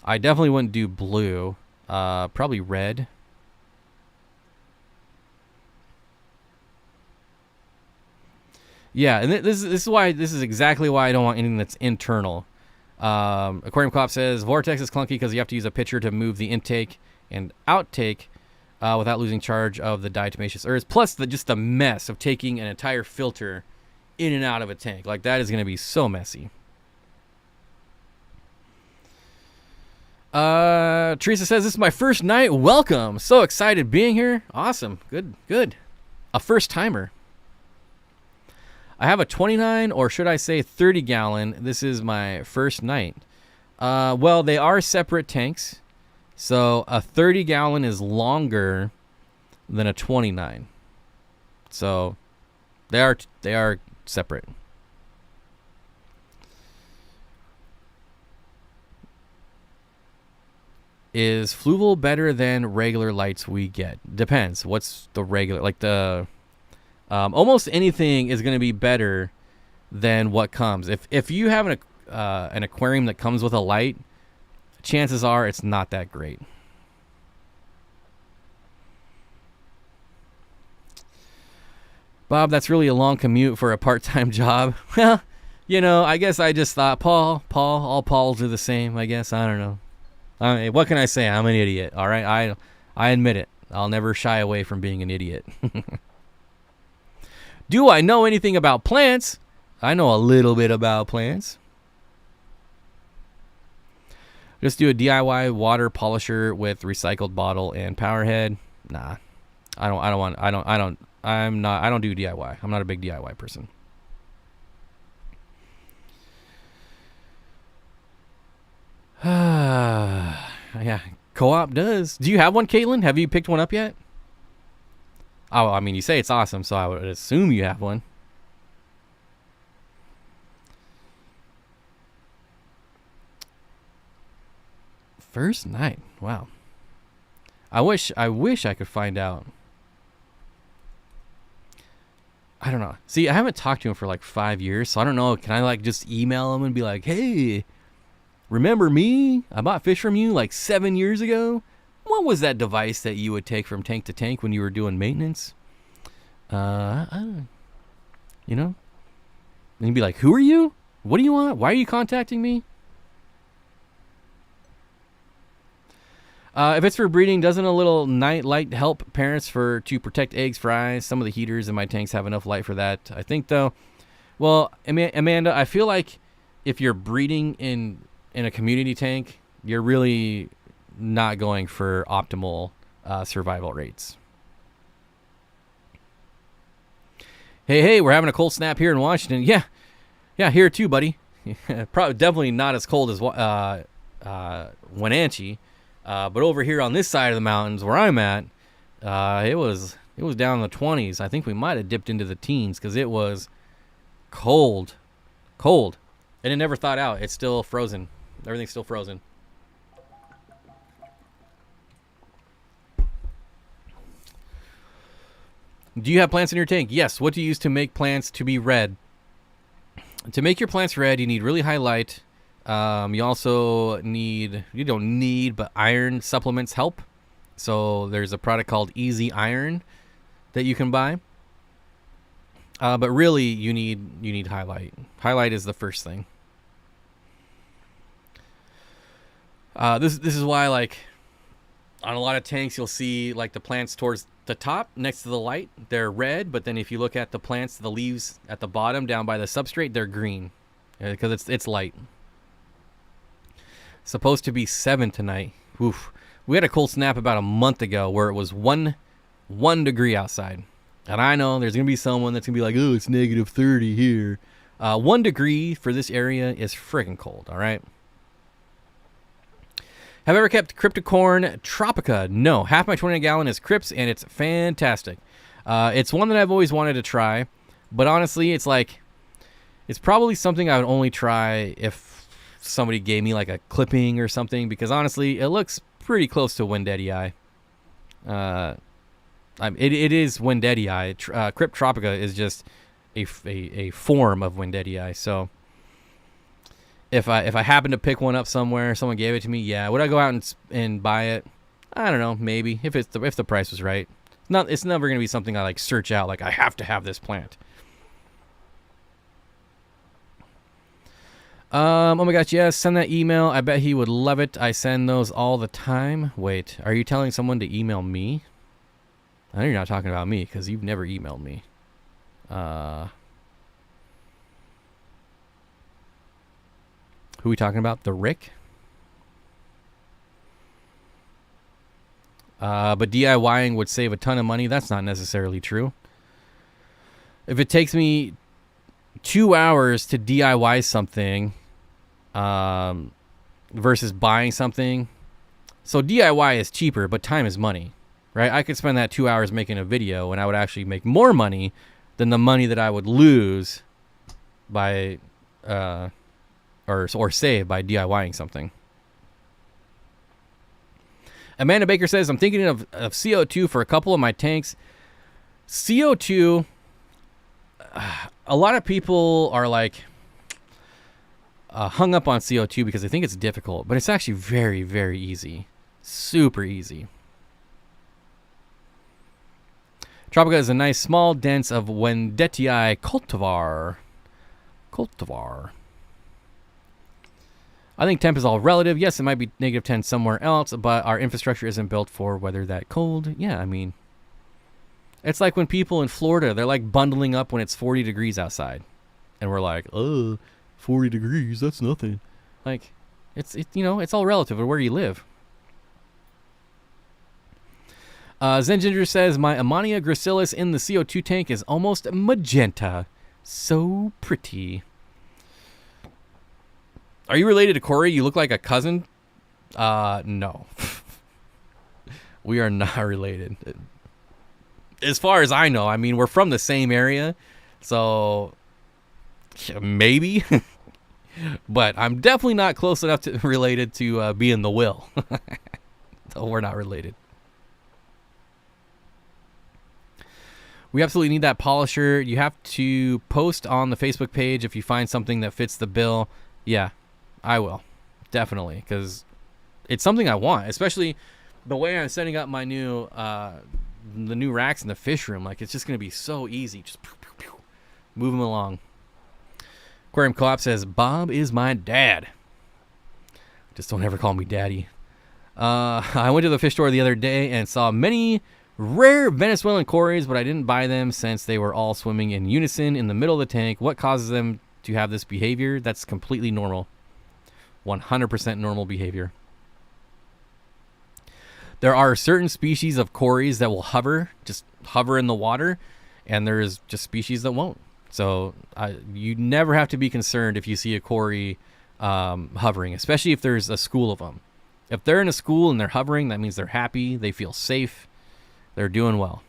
Speaker 1: I definitely wouldn't do blue. Probably red. Yeah, and this is exactly why I don't want anything that's internal. Aquarium Co-op says Vortex is clunky because you have to use a pitcher to move the intake and outtake without losing charge of the diatomaceous earth. Plus, just the mess of taking an entire filter in and out of a tank. Like, that is going to be so messy. Teresa says, this is my first night. Welcome. So excited being here. Awesome. Good. A first timer. I have a 29, or should I say 30 gallon. This is my first night. Well, they are separate tanks. So a 30 gallon is longer than a 29. So they are separate. Is Fluval better than regular lights we get? Depends. What's the regular, like the almost anything is going to be better than what comes. If you have an aquarium that comes with a light, chances are it's not that great. Bob, that's really a long commute for a part-time job. Well, you know, I guess I just thought, Paul, all Pauls are the same, I guess. I don't know. I mean, what can I say? I'm an idiot, all right? I admit it. I'll never shy away from being an idiot. Do I know anything about plants? I know a little bit about plants. Just do a DIY water polisher with recycled bottle and power head. Nah, I don't do DIY. I'm not a big DIY person. Yeah, co-op does. Do you have one, Caitlin? Have you picked one up yet? Oh, I mean, you say it's awesome, so I would assume you have one. First night. Wow. I wish I could find out. I don't know. See, I haven't talked to him for like 5 years, so I don't know. Can I like just email him and be like, hey, remember me? I bought fish from you like 7 years ago. What was that device that you would take from tank to tank when you were doing maintenance? You know? And he'd be like, who are you? What do you want? Why are you contacting me? If it's for breeding, doesn't a little night light help parents to protect eggs, fries? Some of the heaters in my tanks have enough light for that. I think, though. Well, Amanda, I feel like if you're breeding in a community tank, you're really not going for optimal survival rates. Hey, we're having a cold snap here in Washington. Yeah, here too, buddy. Probably definitely not as cold as Wenatchee. But over here on this side of the mountains where I'm at, it was down in the 20s. I think we might have dipped into the teens because it was cold, and it never thawed out. It's still frozen. Everything's still frozen. Do you have plants in your tank? Yes. What do you use to make plants to be red? To make your plants red, you need really high light. You also but iron supplements help. So there's a product called Easy Iron that you can buy. But really you need highlight. Highlight is the first thing. This is why, like, on a lot of tanks you'll see like the plants towards the top next to the light, they're red, but then if you look at the plants, the leaves at the bottom down by the substrate, they're green because it's light. Supposed to be 7 tonight. Oof. We had a cold snap about a month ago where it was 1 degree outside. And I know there's going to be someone that's going to be like, oh, it's negative 30 here. 1 degree for this area is friggin' cold, all right? Have I ever kept Cryptocorn Tropica? No. Half my 20 gallon is Crypts, and it's fantastic. It's one that I've always wanted to try. But honestly, it's probably something I would only try if somebody gave me like a clipping or something, because honestly it looks pretty close to Wendetii. It is Wendetii. Crypt Tropica is just a form of Wendetii. So if I happen to pick one up somewhere, someone gave it to me, yeah, would I go out and buy it? I don't know, maybe if the price was right. It's never gonna be something I like search out, like I have to have this plant. Oh my gosh, yes, send that email. I bet he would love it. I send those all the time. Wait, are you telling someone to email me? I know you're not talking about me because you've never emailed me. Who are we talking about? The Rick? But DIYing would save a ton of money. That's not necessarily true. If it takes me 2 hours to DIY something versus buying something, so DIY is cheaper, but time is money, right? I could spend that 2 hours making a video, and I would actually make more money than the money that I would lose by or save by DIYing something. Amanda Baker says, I'm thinking of CO2 for a couple of my tanks. CO2, a lot of people are like hung up on CO2 because they think it's difficult, but it's actually very, very easy. Super easy. Tropica is a nice small dense of Wendetii cultivar. I think temp is all relative. Yes, it might be -10 somewhere else, but our infrastructure isn't built for weather that cold. Yeah, I mean, it's like when people in Florida, they're like bundling up when it's 40 degrees outside. And we're like, 40 degrees, that's nothing. Like, it's all relative to where you live. Zen Ginger says, my Ammonia gracilis in the CO2 tank is almost magenta. So pretty. Are you related to Corey? You look like a cousin. No. We are not related. As far as I know, I mean, we're from the same area. So, maybe. But I'm definitely not close enough to related to be in the will. So we're not related. We absolutely need that polisher. You have to post on the Facebook page if you find something that fits the bill. Yeah, I will. Definitely. Because it's something I want. Especially the way I'm setting up my new the new racks in the fish room. Like, it's just going to be so easy. Just move them along. Aquarium Co-op says, Bob is my dad. Just don't ever call me daddy. I went to the fish store the other day and saw many rare Venezuelan cories, but I didn't buy them since they were all swimming in unison in the middle of the tank. What causes them to have this behavior? That's completely normal. 100% normal behavior. There are certain species of cories that will just hover in the water, and there's just species that won't. So you never have to be concerned if you see a cory hovering, especially if there's a school of them. If they're in a school and they're hovering, that means they're happy, they feel safe, they're doing well.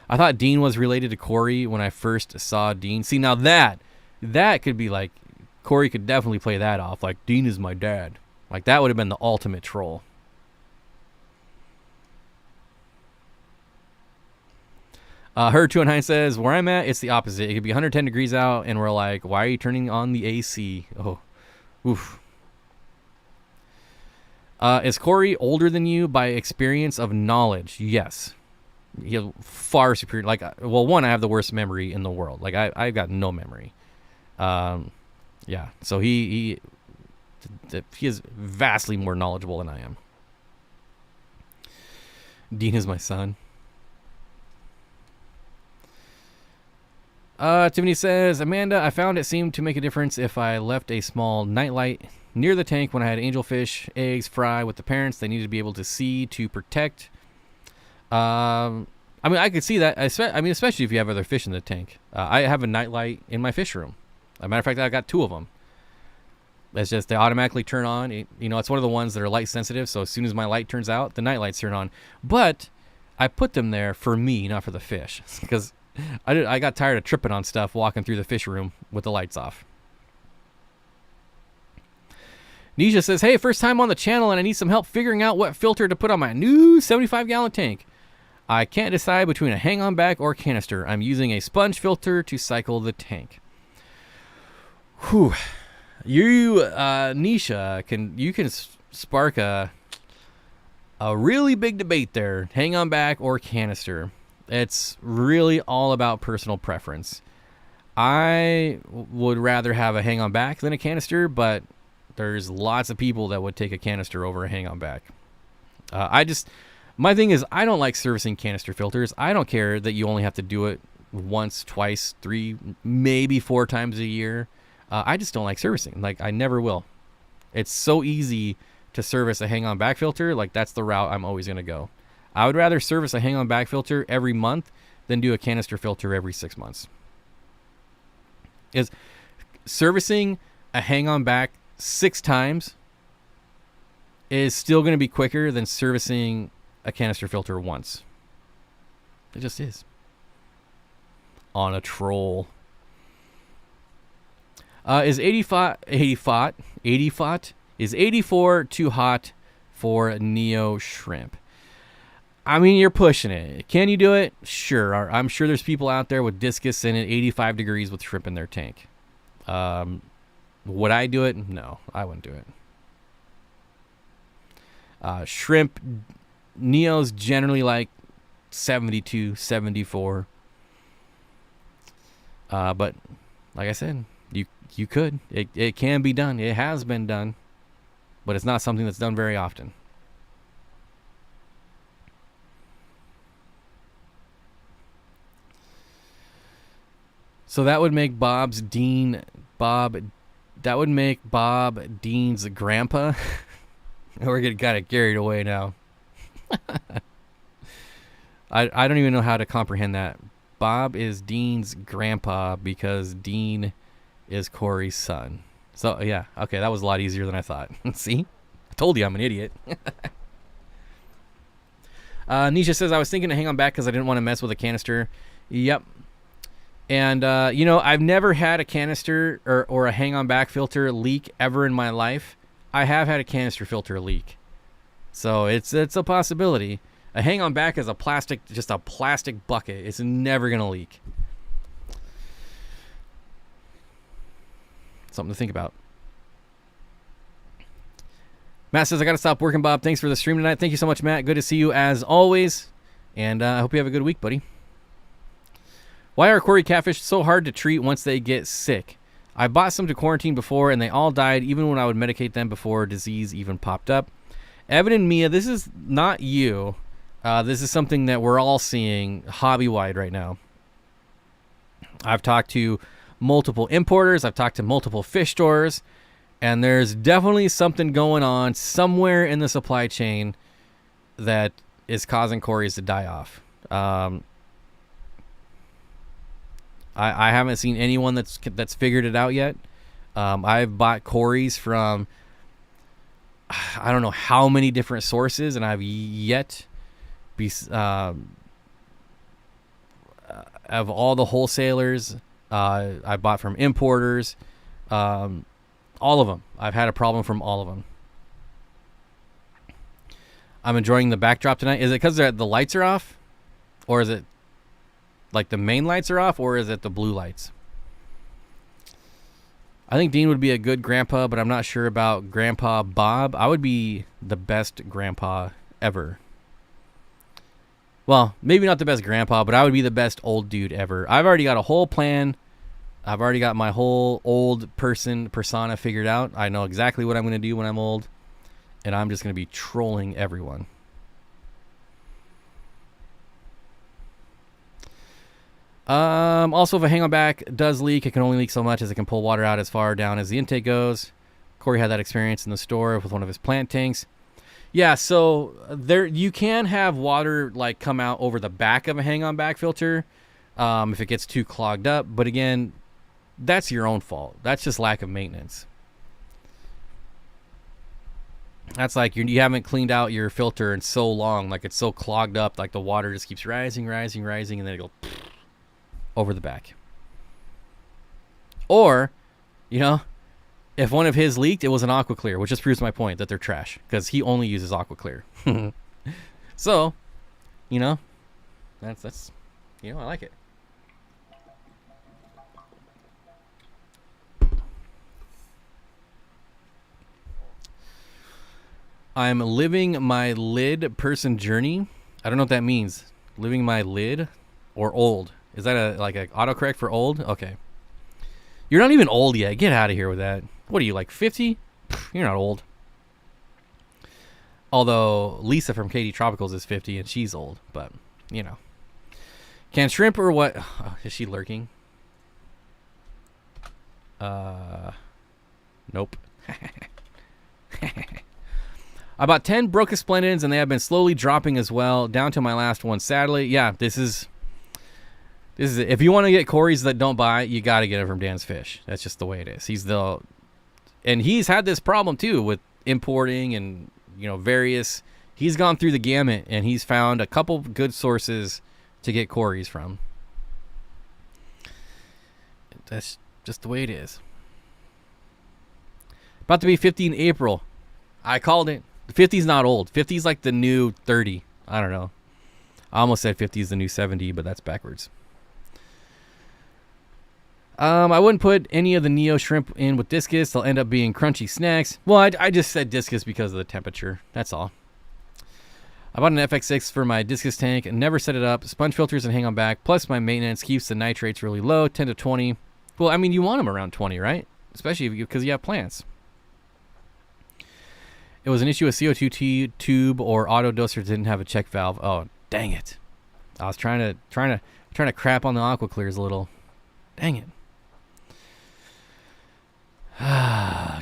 Speaker 1: I thought Dean was related to Corey when I first saw Dean. See, now that could be like, Corey could definitely play that off, like, Dean is my dad. Like, that would have been the ultimate troll. Her 209 says, where I'm at, it's the opposite. It could be 110 degrees out, and we're like, why are you turning on the AC? Oh, oof. Is Corey older than you by experience of knowledge? Yes. He's far superior. Like, well, one, I have the worst memory in the world. Like, I've got no memory. Yeah. So he is vastly more knowledgeable than I am. Dean is my son. Tiffany says, Amanda, I found it seemed to make a difference if I left a small nightlight near the tank when I had angelfish eggs fry with the parents. They needed to be able to see to protect. I mean, I could see that. Especially if you have other fish in the tank. I have a nightlight in my fish room. As a matter of fact, I got 2 of them. It's just they automatically turn on. It's one of the ones that are light sensitive. So as soon as my light turns out, the night lights turn on. But I put them there for me, not for the fish, because I got tired of tripping on stuff walking through the fish room with the lights off. Nisha says, hey, first time on the channel and I need some help figuring out what filter to put on my new 75-gallon tank. I can't decide between a hang-on back or canister. I'm using a sponge filter to cycle the tank. Whew. You, Nisha, can spark a really big debate there. Hang-on back or canister. It's really all about personal preference. I would rather have a hang-on back than a canister, but there's lots of people that would take a canister over a hang-on back. My thing is, I don't like servicing canister filters. I don't care that you only have to do it once, twice, 3, maybe 4 times a year. I just don't like servicing. Like, I never will. It's so easy to service a hang-on back filter. Like, that's the route I'm always going to go. I would rather service a hang-on back filter every month than do a canister filter every 6 months. Is servicing a hang-on back 6 times is still going to be quicker than servicing a canister filter once. It just is. On a troll. Is 80 is 84 too hot for Neo shrimp? I mean, you're pushing it. Can you do it? Sure. I'm sure there's people out there with discus in it, 85 degrees with shrimp in their tank. Would I do it? No, I wouldn't do it. Shrimp, Neo's generally like 72, 74. But like I said, you could. It can be done. It has been done. But it's not something that's done very often. So that would make Bob Dean's grandpa. We're getting kind of carried away now. I don't even know how to comprehend that. Bob is Dean's grandpa because Dean is Corey's son. So, yeah. Okay, that was a lot easier than I thought. See? I told you I'm an idiot. Nisha says, I was thinking to hang on back because I didn't want to mess with a canister. Yep. And, I've never had a canister or a hang on back filter leak ever in my life. I have had a canister filter leak. So, it's a possibility. A hang on back is just a plastic bucket. It's never going to leak. Something to think about. Matt says, I got to stop working, Bob. Thanks for the stream tonight. Thank you so much, Matt. Good to see you as always. And I hope you have a good week, buddy. Why are Corey catfish so hard to treat once they get sick? I bought some to quarantine before, and they all died, even when I would medicate them before disease even popped up. Evan and Mia, this is not you. This is something that we're all seeing hobby-wide right now. I've talked to multiple importers. I've talked to multiple fish stores. And there's definitely something going on somewhere in the supply chain that is causing Corys to die off. I haven't seen anyone that's figured it out yet. I've bought Corys from I don't know how many different sources, and I've yet of all the wholesalers I bought from importers, all of them. I've had a problem from all of them. I'm enjoying the backdrop tonight. Is it because the lights are off? Or is it like the main lights are off? Or is it the blue lights? I think Dean would be a good grandpa, but I'm not sure about Grandpa Bob. I would be the best grandpa ever. Well, maybe not the best grandpa, but I would be the best old dude ever. I've already got a whole plan. I've already got my whole old persona figured out. I know exactly what I'm going to do when I'm old. And I'm just going to be trolling everyone. Also, if a hang-on back does leak, it can only leak so much as it can pull water out as far down as the intake goes. Corey had that experience in the store with one of his plant tanks. Yeah, so there you can have water like come out over the back of a hang-on back filter if it gets too clogged up. But again, that's your own fault. That's just lack of maintenance. That's like you haven't cleaned out your filter in so long, like it's so clogged up, like the water just keeps rising, and then it goes over the back. Or, if one of his leaked, it was an AquaClear, which just proves my point that they're trash because he only uses AquaClear. So, that's I like it. I'm living my lid person journey. I don't know what that means. Living my lid or old. Is that like an autocorrect for old? Okay. You're not even old yet. Get out of here with that. What are you, like 50? You're not old. Although Lisa from KD Tropicals is 50 and she's old, but you know. Can shrimp or what? Oh, is she lurking? Nope. I bought 10 Broca Splendids and they have been slowly dropping as well, down to my last one. Sadly, yeah, this is it. If you want to get Corys that don't buy, you got to get it from Dan's Fish. That's just the way it is. He's had this problem too with importing and, you know, various. He's gone through the gamut and he's found a couple good sources to get Corys from. That's just the way it is. About to be 50 in April. I called it. 50's not old. 50's like the new 30. I don't know. I almost said 50 is the new 70, but that's backwards. I wouldn't put any of the Neo shrimp in with discus. They'll end up being crunchy snacks. Well, I just said discus because of the temperature. That's all. I bought an FX6 for my discus tank and never set it up. Sponge filters and hang on back. Plus my maintenance keeps the nitrates really low, 10 to 20. Well, I mean, you want them around 20, right? Especially because you have plants. It was an issue with CO2 tube or auto doser didn't have a check valve. Oh, dang it. I was trying to crap on the aqua clears a little. Dang it.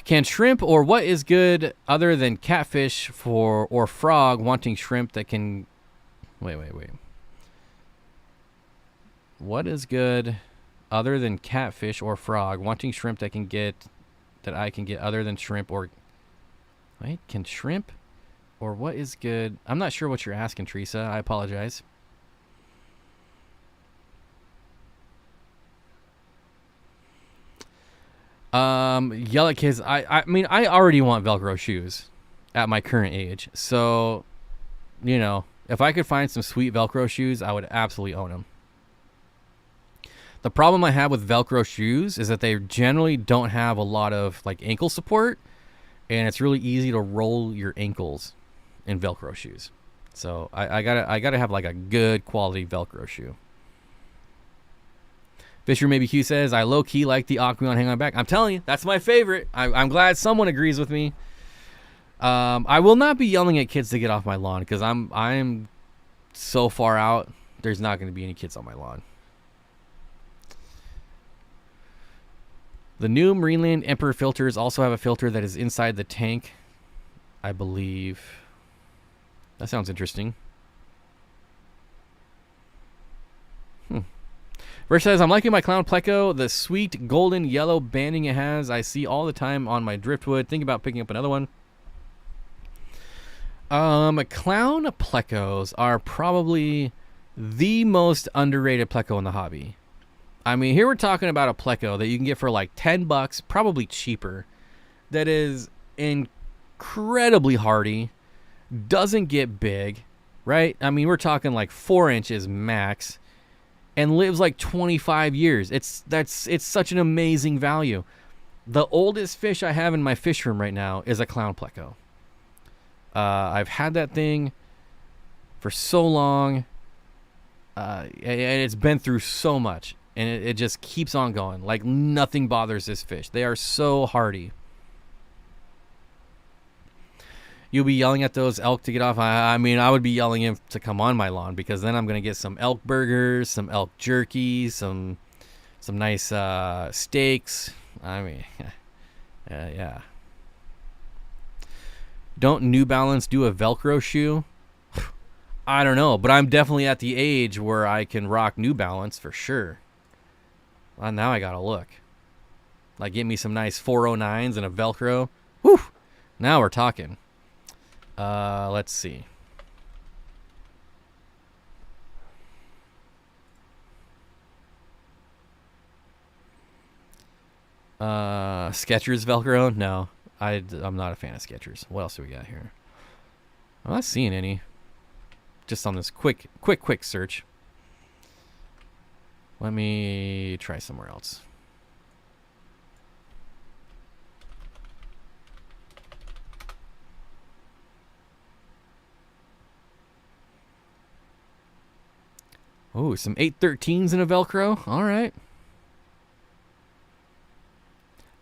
Speaker 1: Can shrimp or what is good other than catfish or frog wanting shrimp that can wait. What is good other than catfish or frog wanting shrimp that I can get other than shrimp or wait, can shrimp or what is good? I'm not sure what you're asking, Teresa. I apologize. Yell at kids. I mean, I already want Velcro shoes at my current age. So, you know, if I could find some sweet Velcro shoes, I would absolutely own them. The problem I have with Velcro shoes is that they generally don't have a lot of like ankle support, and it's really easy to roll your ankles in Velcro shoes. So I gotta have like a good quality Velcro shoe. Fisher Maybe Q says, I low-key like the Aquarium hang on back. I'm telling you, that's my favorite. I'm glad someone agrees with me. I will not be yelling at kids to get off my lawn because I'm so far out, there's not going to be any kids on my lawn. The new Marineland Emperor filters also have a filter that is inside the tank, I believe. That sounds interesting. Verse says, I'm liking my clown pleco, the sweet golden yellow banding it has. I see all the time on my driftwood. Think about picking up another one. Clown plecos are probably the most underrated pleco in the hobby. I mean, here we're talking about a pleco that you can get for like $10, probably cheaper. That is incredibly hardy, doesn't get big, right? I mean, we're talking like 4 inches max. And lives like 25 years. It's such an amazing value. The oldest fish I have in my fish room right now is a clown pleco. I've had that thing for so long, and it's been through so much, and it just keeps on going. Like nothing bothers this fish. They are so hardy. You'll be yelling at those elk to get off. I mean, I would be yelling him to come on my lawn because then I'm going to get some elk burgers, some elk jerky, some nice steaks. I mean, yeah. Don't New Balance do a Velcro shoe? I don't know, but I'm definitely at the age where I can rock New Balance for sure. Well, now I got to look. Like, get me some nice 409s and a Velcro. Whew! Now we're talking. Let's see. Skechers Velcro? No, I'm not a fan of Skechers. What else do we got here? I'm not seeing any. Just on this quick search. Let me try somewhere else. Oh, some 813s in a Velcro. All right.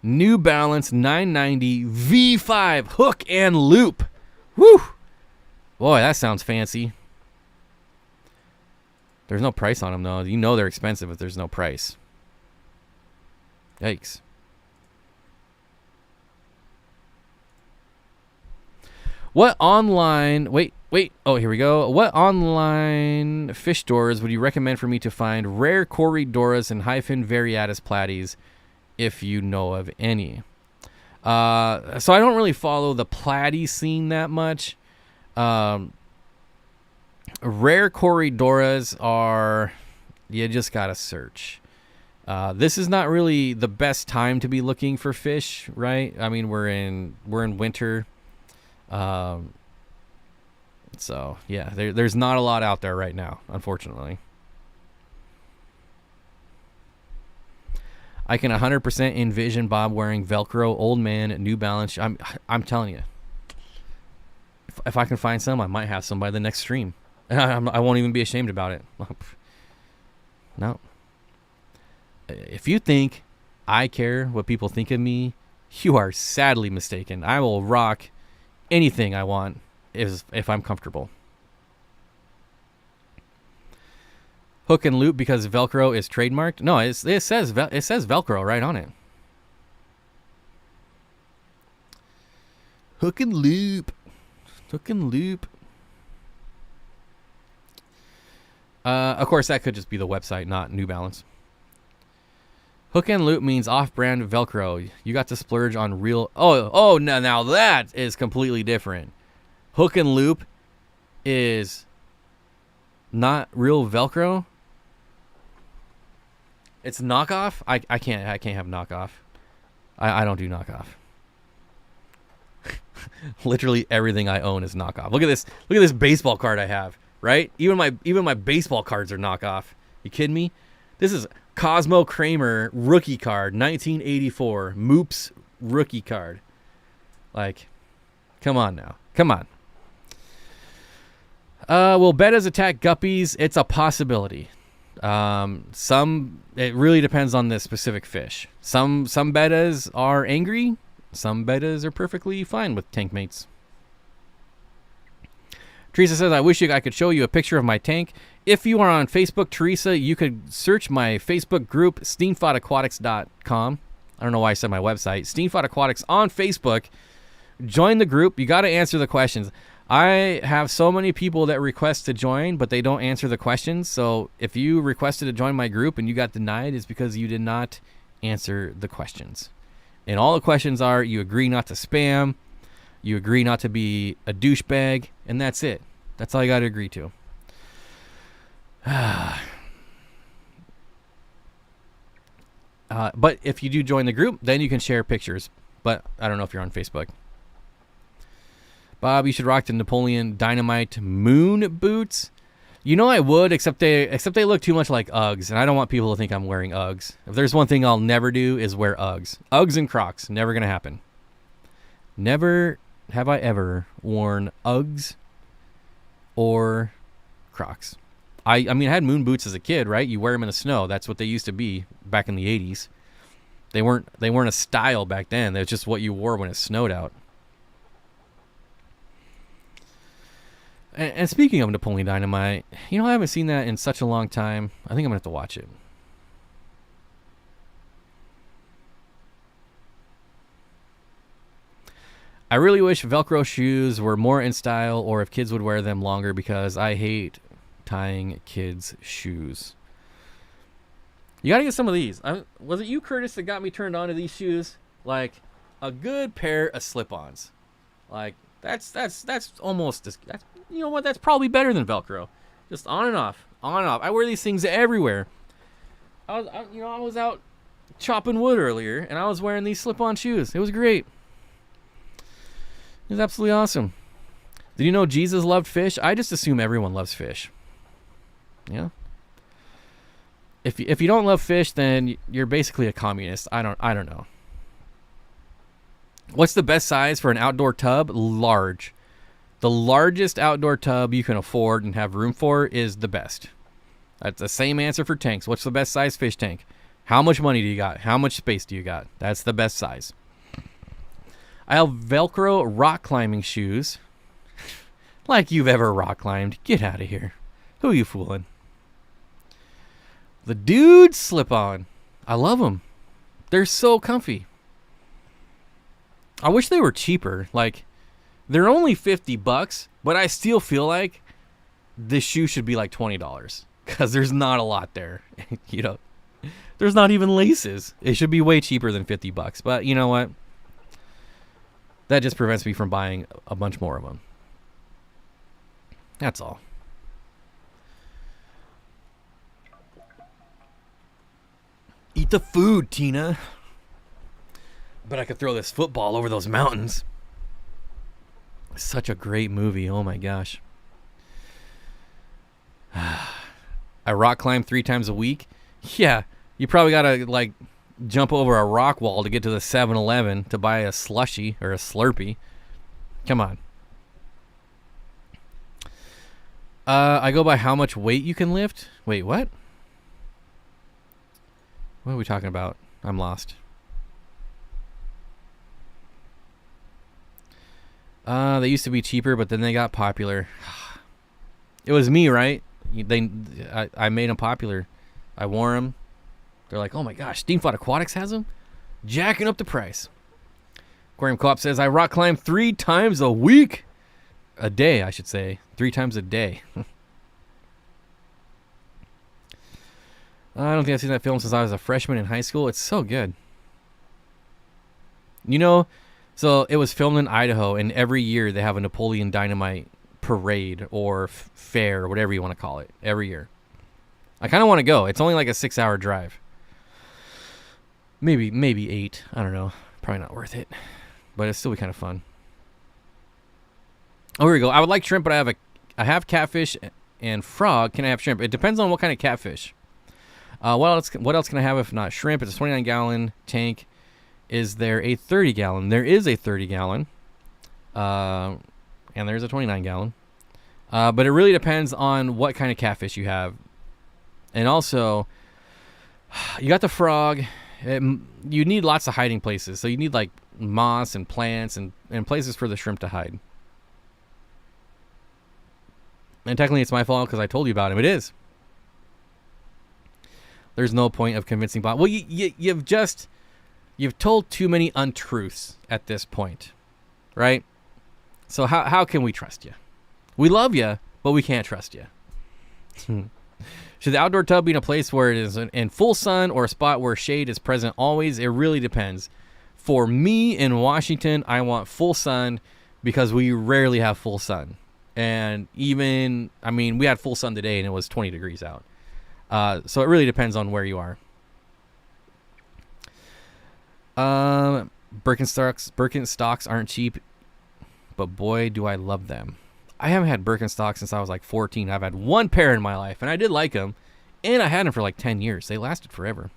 Speaker 1: New Balance 990 V5 hook and loop. Woo! Boy, that sounds fancy. There's no price on them, though. You know they're expensive if there's no price. Yikes. What online... Wait. Oh, here we go. What online fish stores would you recommend for me to find rare Corydoras and hyphen variatus platies, if you know of any? So I don't really follow the platy scene that much. Rare Corydoras are... You just gotta search. This is not really the best time to be looking for fish, right? I mean, we're in winter. So yeah, there's not a lot out there right now, unfortunately. I can 100% envision Bob wearing Velcro, Old Man, New Balance. I'm telling you, if I can find some, I might have some by the next stream. I won't even be ashamed about it. No. If you think I care what people think of me, you are sadly mistaken. I will rock anything I want if I'm comfortable. Hook and loop because Velcro is trademarked? No, it says Velcro right on it. Hook and loop. Hook and loop. Of course, that could just be the website, not New Balance. Hook and loop means off-brand Velcro. You got to splurge on real... Oh, now that is completely different. Hook and loop is not real Velcro. It's knockoff. I can't have knockoff. I don't do knockoff. Literally everything I own is knockoff. Look at this. Look at this baseball card I have. Right? Even my baseball cards are knockoff. You kidding me? This is Cosmo Kramer rookie card, 1984. Moops rookie card. Like, come on now. Come on. Will bettas attack guppies? It's a possibility. It really depends on the specific fish. Some bettas are angry. Some bettas are perfectly fine with tank mates. Teresa says, I wish I could show you a picture of my tank. If you are on Facebook, Teresa, you could search my Facebook group, SteenfottAquatics.com. I don't know why I said my website. Steenfott Aquatics on Facebook. Join the group. You got to answer the questions. I have so many people that request to join, but they don't answer the questions. So if you requested to join my group and you got denied, it's because you did not answer the questions. And all the questions are, you agree not to spam, you agree not to be a douchebag, and that's it. That's all you got to agree to. But if you do join the group, then you can share pictures. But I don't know if you're on Facebook. Bob, you should rock the Napoleon Dynamite moon boots. You know I would, except they look too much like Uggs, and I don't want people to think I'm wearing Uggs. If there's one thing I'll never do is wear Uggs. Uggs and Crocs, never gonna happen. Never have I ever worn Uggs or Crocs. I mean, I had moon boots as a kid, right? You wear them in the snow. That's what they used to be back in the 80s. They weren't a style back then. They was just what you wore when it snowed out. And speaking of Napoleon Dynamite, you know, I haven't seen that in such a long time. I think I'm going to have to watch it. I really wish Velcro shoes were more in style, or if kids would wear them longer, because I hate tying kids' shoes. You got to get some of these. Was it you, Curtis, that got me turned on to these shoes? Like, a good pair of slip-ons. Like, that's almost... You know what? That's probably better than Velcro. Just on and off, on and off. I wear these things everywhere. I was out chopping wood earlier, and I was wearing these slip-on shoes. It was great. It was absolutely awesome. Did you know Jesus loved fish? I just assume everyone loves fish. Yeah. If you don't love fish, then you're basically a communist. I don't know. What's the best size for an outdoor tub? Large. The largest outdoor tub you can afford and have room for is the best. That's the same answer for tanks. What's the best size fish tank? How much money do you got? How much space do you got? That's the best size. I have Velcro rock climbing shoes. Like you've ever rock climbed. Get out of here. Who are you fooling? The dude slip-on. I love them. They're so comfy. I wish they were cheaper. Like, they're only $50, but I still feel like this shoe should be like $20 because there's not a lot there. You know, there's not even laces. It should be way cheaper than $50. But you know what? That just prevents me from buying a bunch more of them. That's all. Eat the food, Tina. But I could throw this football over those mountains. Such a great movie. Oh my gosh. I rock climb 3 times a week. Yeah, you probably gotta like jump over a rock wall to get to the 7-Eleven to buy a slushie or a Slurpee. Come on. I go by how much weight you can lift. Wait, what? What are we talking about? I'm lost. They used to be cheaper, but then they got popular. It was me, right? I made them popular. I wore them. They're like, oh my gosh, Steenfott Aquatics has them? Jacking up the price. Aquarium Co-op says, I rock climb 3 times a week. A day, I should say. 3 times a day. I don't think I've seen that film since I was a freshman in high school. It's so good. You know, so it was filmed in Idaho, and every year they have a Napoleon Dynamite parade or fair or whatever you want to call it every year. I kind of want to go. It's only like a 6-hour drive. Maybe 8. I don't know. Probably not worth it, but it'd still be kind of fun. Oh, here we go. I would like shrimp, but I have catfish and frog. Can I have shrimp? It depends on what kind of catfish. What else can I have if not shrimp? It's a 29-gallon tank. Is there a 30-gallon? There is a 30-gallon. And there's a 29-gallon. But it really depends on what kind of catfish you have. And also, you got the frog. You need lots of hiding places. So you need like moss and plants and places for the shrimp to hide. And technically it's my fault because I told you about him. It is. There's no point of convincing Bob. Well, you've told too many untruths at this point, right? So how can we trust you? We love you, but we can't trust you. Should the outdoor tub be in a place where it is in full sun or a spot where shade is present always? It really depends. For me in Washington, I want full sun because we rarely have full sun. And even, I mean, we had full sun today and it was 20 degrees out. So it really depends on where you are. Birkenstocks aren't cheap, but boy, do I love them. I haven't had Birkenstocks since I was like 14. I've had 1 pair in my life, and I did like them, and I had them for like 10 years. They lasted forever.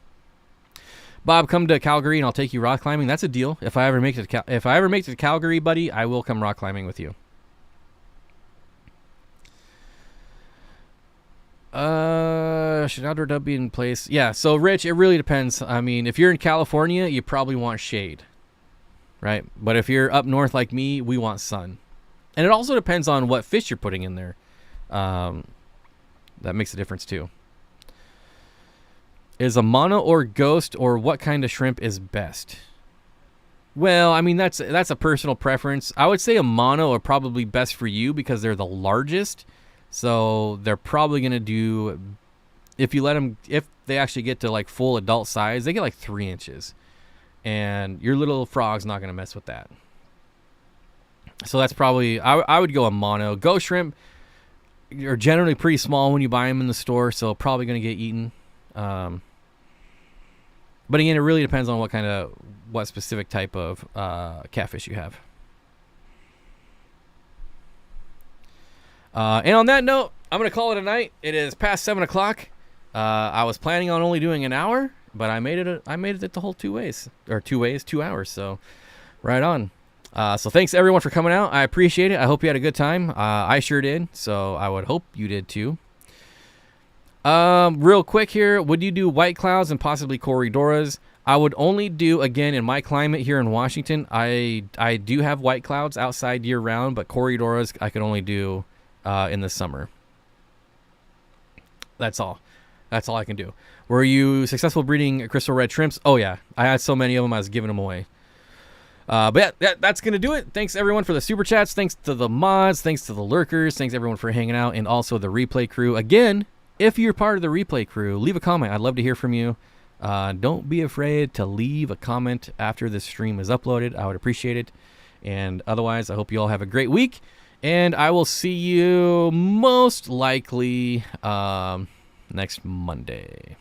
Speaker 1: Bob, come to Calgary, and I'll take you rock climbing. That's a deal. If I ever make it to Calgary, buddy, I will come rock climbing with you. Should outdoor tub be in place? Yeah, so Rich, it really depends. I mean, if you're in California, you probably want shade, right? But if you're up north like me, we want sun. And it also depends on what fish you're putting in there. That makes a difference too. Is a mono or ghost, or what kind of shrimp is best? Well, I mean, that's a personal preference. I would say a mono are probably best for you because they're the largest. So they're probably going to do, if they actually get to like full adult size, they get like 3 inches. And your little frog's not going to mess with that. So that's probably, I would go a mono. Ghost shrimp are generally pretty small when you buy them in the store, so probably going to get eaten. But again, it really depends on what specific type of catfish you have. And on that note, I'm going to call it a night. It is past 7 o'clock. I was planning on only doing an hour, but I made it the whole 2 hours. So right on. So thanks everyone for coming out. I appreciate it. I hope you had a good time. I sure did. So I would hope you did too. Real quick here. Would you do white clouds and possibly corridoras? I would only do, again, in my climate here in Washington, I do have white clouds outside year round, but Corydoras I could only do in the summer. That's all. That's all I can do. Were you successful breeding crystal red shrimps? Oh, yeah. I had so many of them, I was giving them away. But yeah, that's going to do it. Thanks, everyone, for the super chats. Thanks to the mods. Thanks to the lurkers. Thanks, everyone, for hanging out. And also the replay crew. Again, if you're part of the replay crew, leave a comment. I'd love to hear from you. Don't be afraid to leave a comment after this stream is uploaded. I would appreciate it. And otherwise, I hope you all have a great week. And I will see you most likely next Monday.